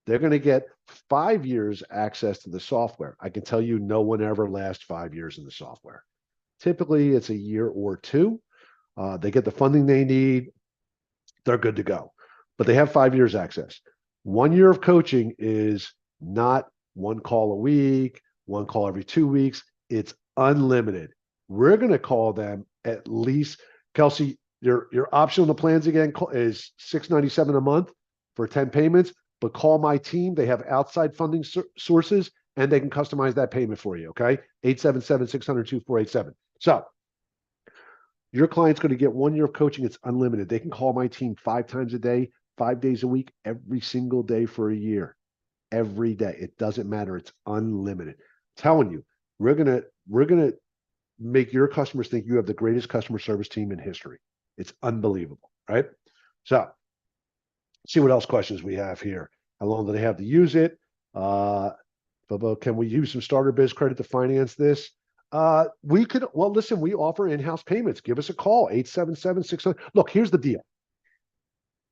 They're going to get 5 years access to the software. I can tell you no one ever lasts 5 years in the software. Typically, it's a year or two. They get the funding they need. They're good to go. But they have 5 years access. 1 year of coaching is not one call a week, one call every 2 weeks. It's unlimited. We're going to call them at least, Kelsey, your option on the plans again is $697 a month for 10 payments, but call my team. They have outside funding sources, and they can customize that payment for you, okay? 877-600-2487. So your client's going to get 1 year of coaching. It's unlimited. They can call my team 5 times a day, 5 days a week, every single day for a year. Every day. It doesn't matter. It's unlimited. I'm telling you, we're gonna make your customers think you have the greatest customer service team in history. It's unbelievable, right? So see what else questions we have here. How long do they have to use it? Can we use some starter biz credit to finance this? We could, well, listen, we offer in-house payments. Give us a call, 877-600. Look, here's the deal.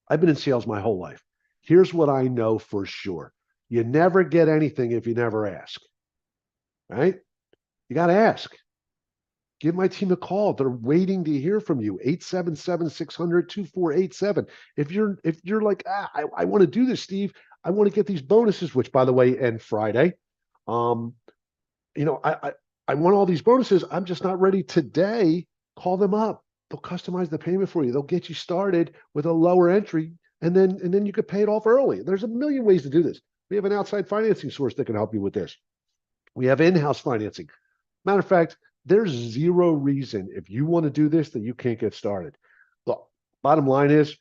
I've been in sales my whole life. Here's what I know for sure. You never get anything if you never ask, right? You got to ask. Give my team a call. They're waiting to hear from you. 877-600-2487. If you're like, I want to do this, Steve. I want to get these bonuses, which by the way, end Friday. I want all these bonuses. I'm just not ready today. Call them up. They'll customize the payment for you. They'll get you started with a lower entry, and then you could pay it off early. There's a million ways to do this. We have an outside financing source that can help you with this. We have in-house financing. Matter of fact, there's zero reason if you want to do this that you can't get started. Look, bottom line is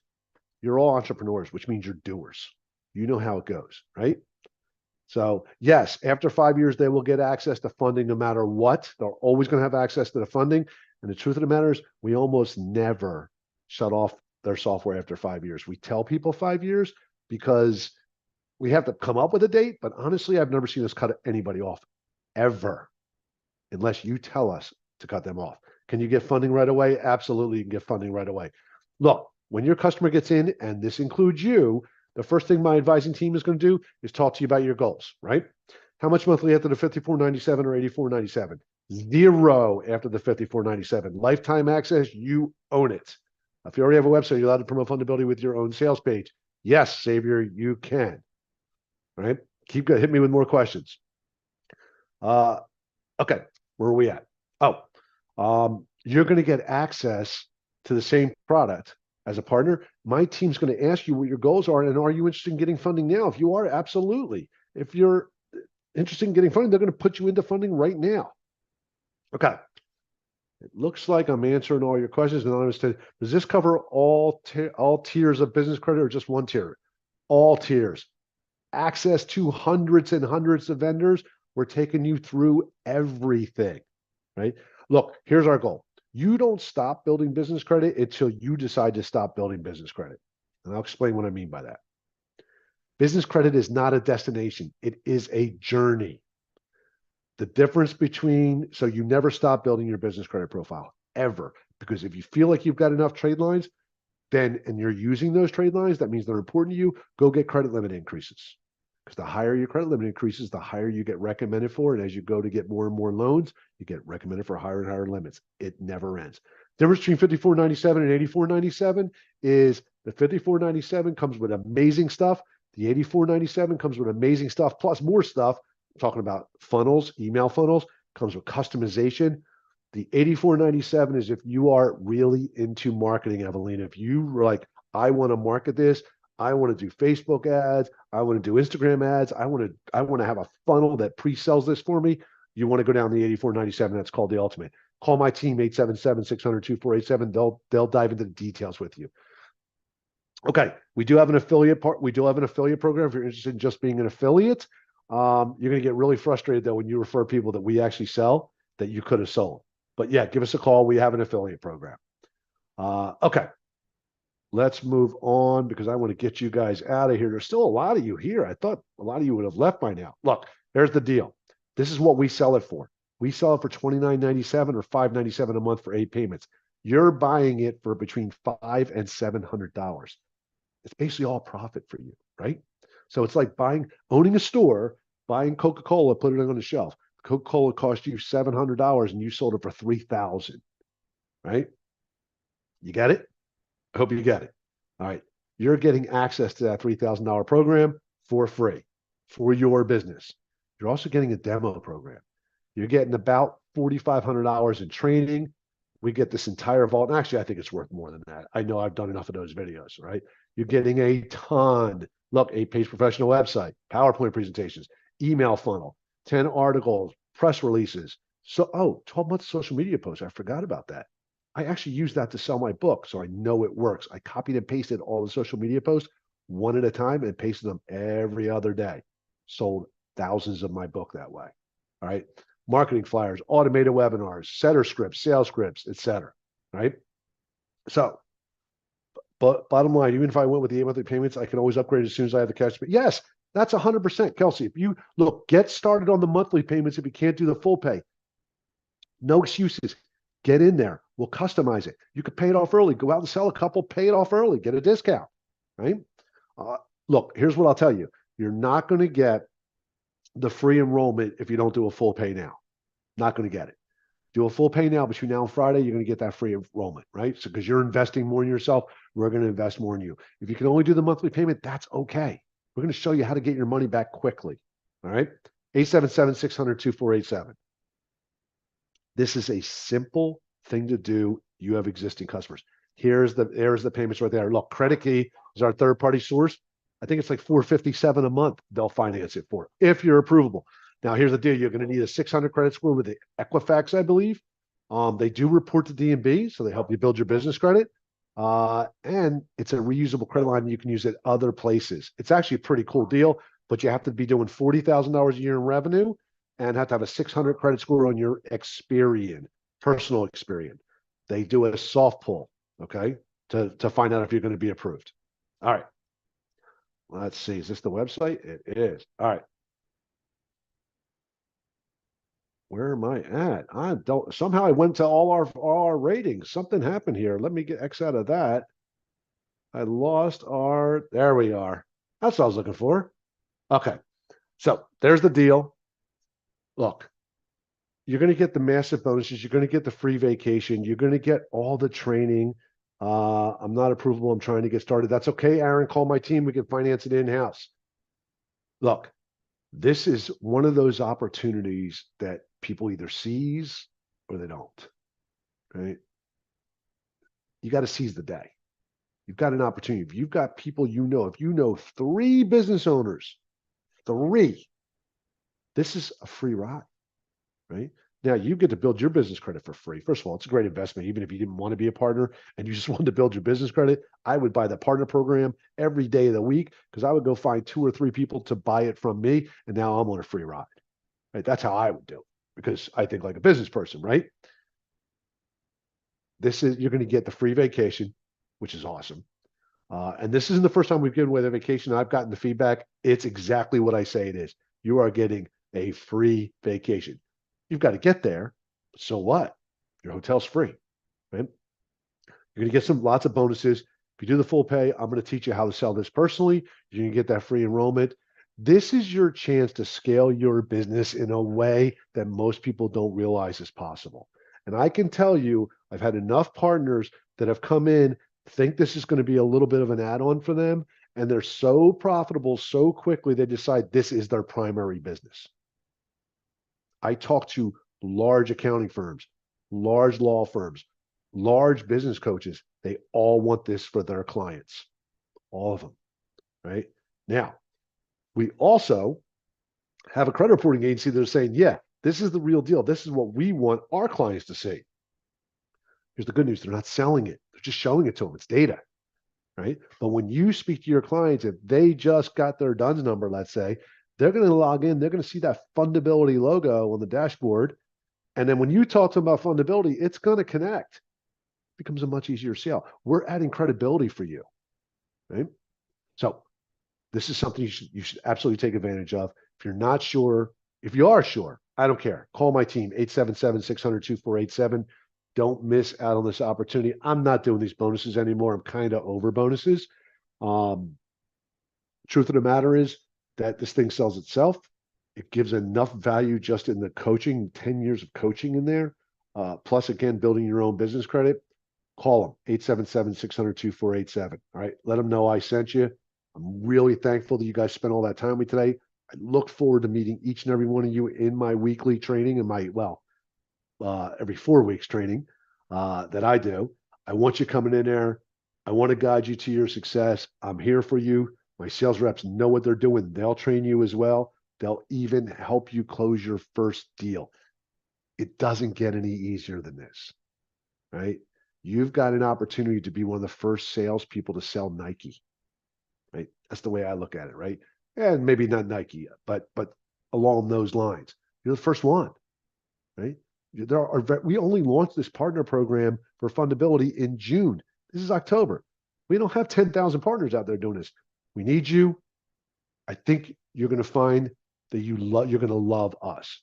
you're all entrepreneurs, which means you're doers. You know how it goes, right? So yes, after 5 years, they will get access to funding no matter what. They're always going to have access to the funding. And the truth of the matter is we almost never shut off their software after 5 years. We tell people 5 years because we have to come up with a date, but honestly, I've never seen us cut anybody off ever, unless you tell us to cut them off. Can you get funding right away? Absolutely, you can get funding right away. Look, when your customer gets in, and this includes you, the first thing my advising team is going to do is talk to you about your goals, right? How much monthly after the $54.97 or $84.97? Zero after the $54.97. Lifetime access, you own it. If you already have a website, you're allowed to promote fundability with your own sales page. Yes, Xavier, you can. All right, hit me with more questions. Okay, where are we at? You're going to get access to the same product as a partner. My team's going to ask you what your goals are, and are you interested in getting funding now? If you are, absolutely. If you're interested in getting funding, they're going to put you into funding right now. Okay. It looks like I'm answering all your questions. Does this cover all tiers of business credit or just one tier? All tiers. Access to hundreds and hundreds of vendors. We're taking you through everything, right? Look, here's our goal. You don't stop building business credit until you decide to stop building business credit. And I'll explain what I mean by that. Business credit is not a destination. It is a journey. The difference so you never stop building your business credit profile, ever. Because if you feel like you've got enough trade lines, and you're using those trade lines, that means they're important to you, go get credit limit increases. Because the higher your credit limit increases, the higher you get recommended for. And as you go to get more and more loans, you get recommended for higher and higher limits. It never ends. The difference between $54.97 and $84.97 is the $54.97 comes with amazing stuff. The $84.97 comes with amazing stuff, plus more stuff. I'm talking about funnels, email funnels, comes with customization. The $84.97 is if you are really into marketing, Evelina. If you were like, I want to market this, I want to do Facebook ads. I want to do Instagram ads. I want to have a funnel that pre-sells this for me. You want to go down the 8497. That's called the ultimate. Call my team 877-600-2487. They'll dive into the details with you. Okay, we do have an affiliate part. We do have an affiliate program. If you're interested in just being an affiliate, you're going to get really frustrated though when you refer people that we actually sell that you could have sold. But yeah, give us a call. We have an affiliate program. Okay, let's move on because I want to get you guys out of here. There's still a lot of you here. I thought a lot of you would have left by now. Look, here's the deal. This is what we sell it for. We sell it for $29.97 or $5.97 a month for 8 payments. You're buying it for between $500 and $700. It's basically all profit for you, right? So it's like owning a store, buying Coca-Cola, put it on the shelf. Coca-Cola cost you $700 and you sold it for $3,000, right? You get it? I hope you get it. All right. You're getting access to that $3,000 program for free for your business. You're also getting a demo program. You're getting about $4,500 in training. We get this entire vault. And actually, I think it's worth more than that. I know I've done enough of those videos, right? You're getting a ton. Look, 8-page professional website, PowerPoint presentations, email funnel, 10 articles, press releases. 12-month social media posts. I forgot about that. I actually use that to sell my book, so I know it works. I copied and pasted all the social media posts one at a time and pasted them every other day. Sold thousands of my book that way. All right. Marketing flyers, automated webinars, setter scripts, sales scripts, etc. Right. So, but bottom line, even if I went with the 8-monthly payments, I can always upgrade as soon as I have the cash. But yes, that's 100%, Kelsey. If you look, get started on the monthly payments if you can't do the full pay. No excuses. Get in there. We'll customize it. You could pay it off early. Go out and sell a couple, pay it off early, get a discount, right? Look, here's what I'll tell you. You're not going to get the free enrollment if you don't do a full pay now. Not going to get it. Do a full pay now between now and Friday, you're going to get that free enrollment, right? So because you're investing more in yourself, we're going to invest more in you. If you can only do the monthly payment, that's okay. We're going to show you how to get your money back quickly, all right? 877-600-2487. This is a simple thing to do. You have existing customers. There's the payments right there. Look, Credit Key is our third-party source. I think it's like $457 a month. They'll finance it for if you're approvable. Now, here's the deal. You're going to need a 600 credit score with the Equifax, I believe. They do report to D&B, so they help you build your business credit. And it's a reusable credit line. You can use it other places. It's actually a pretty cool deal, but you have to be doing $40,000 a year in revenue and have to have a 600 credit score on your Experian, personal Experian. They do a soft pull, okay, to find out if you're going to be approved. All right. Let's see. Is this the website? It is. All right. Where am I at? I don't. Somehow I went to all our ratings. Something happened here. Let me get X out of that. I lost our. There we are. That's what I was looking for. Okay. So there's the deal. Look, you're going to get the massive bonuses. You're going to get the free vacation. You're going to get all the training. I'm not approvable. I'm trying to get started. That's okay, Aaron. Call my team. We can finance it in-house. Look, this is one of those opportunities that people either seize or they don't, right? You got to seize the day. You've got an opportunity. If you've got people if you know 3 business owners, 3, this is a free ride, right? Now you get to build your business credit for free. First of all, it's a great investment. Even if you didn't want to be a partner and you just wanted to build your business credit, I would buy the partner program every day of the week because I would go find 2 or 3 people to buy it from me. And now I'm on a free ride, right? That's how I would do it because I think like a business person, right? You're going to get the free vacation, which is awesome. And this isn't the first time we've given away the vacation. I've gotten the feedback. It's exactly what I say it is. You are getting a free vacation. You've got to get there. So what? Your hotel's free, right? You're going to get lots of bonuses. If you do the full pay, I'm going to teach you how to sell this personally. You're going to get that free enrollment. This is your chance to scale your business in a way that most people don't realize is possible. And I can tell you, I've had enough partners that have come in, think this is going to be a little bit of an add-on for them, and they're so profitable so quickly, they decide this is their primary business. I talk to large accounting firms, large law firms, large business coaches. They all want this for their clients, all of them. right? Now, we also have a credit reporting agency that are saying, yeah, this is the real deal. This is what we want our clients to see. Here's the good news. They're not selling it. They're just showing it to them. It's data, right? But when you speak to your clients, if they just got their DUNS number, let's say, they're going to log in. They're going to see that fundability logo on the dashboard. And then when you talk to them about fundability, it's going to connect. It becomes a much easier sale. We're adding credibility for you, right? So this is something you should absolutely take advantage of. If you're not sure, if you are sure, I don't care. Call my team, 877-600-2487. Don't miss out on this opportunity. I'm not doing these bonuses anymore. I'm kind of over bonuses. Truth of the matter is that this thing sells itself. It gives enough value just in the coaching, 10 years of coaching in there. Plus, again, building your own business credit. Call them, 877-600-2487. All right. Let them know I sent you. I'm really thankful that you guys spent all that time with me today. I look forward to meeting each and every one of you in my weekly training and every 4 weeks training that I do. I want you coming in there. I want to guide you to your success. I'm here for you. My sales reps know what they're doing. They'll train you as well. They'll even help you close your first deal. It doesn't get any easier than this, right? You've got an opportunity to be one of the first salespeople to sell Nike, right? That's the way I look at it, right? And maybe not Nike, but along those lines. You're the first one, right? We only launched this partner program for fundability in June. This is October. We don't have 10,000 partners out there doing this. We need you. I think you're going to find that you're going to love us.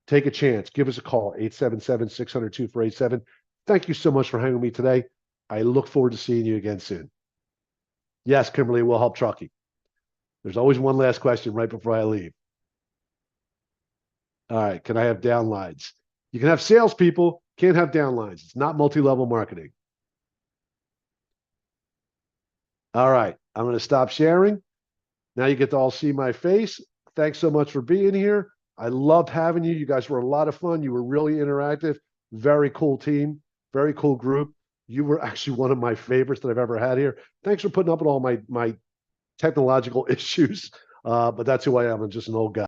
Take a chance. Give us a call, 877-600-2487. Thank you so much for hanging with me today. I look forward to seeing you again soon. Yes, Kimberly, we'll help Truckee. There's always one last question right before I leave. All right. Can I have downlines? You can have salespeople, can't have downlines. It's not multi-level marketing. All right. I'm going to stop sharing. Now you get to all see my face. Thanks so much for being here. I loved having you. You guys were a lot of fun. You were really interactive. Very cool team. Very cool group. You were actually one of my favorites that I've ever had here. Thanks for putting up with all my technological issues. But that's who I am. I'm just an old guy.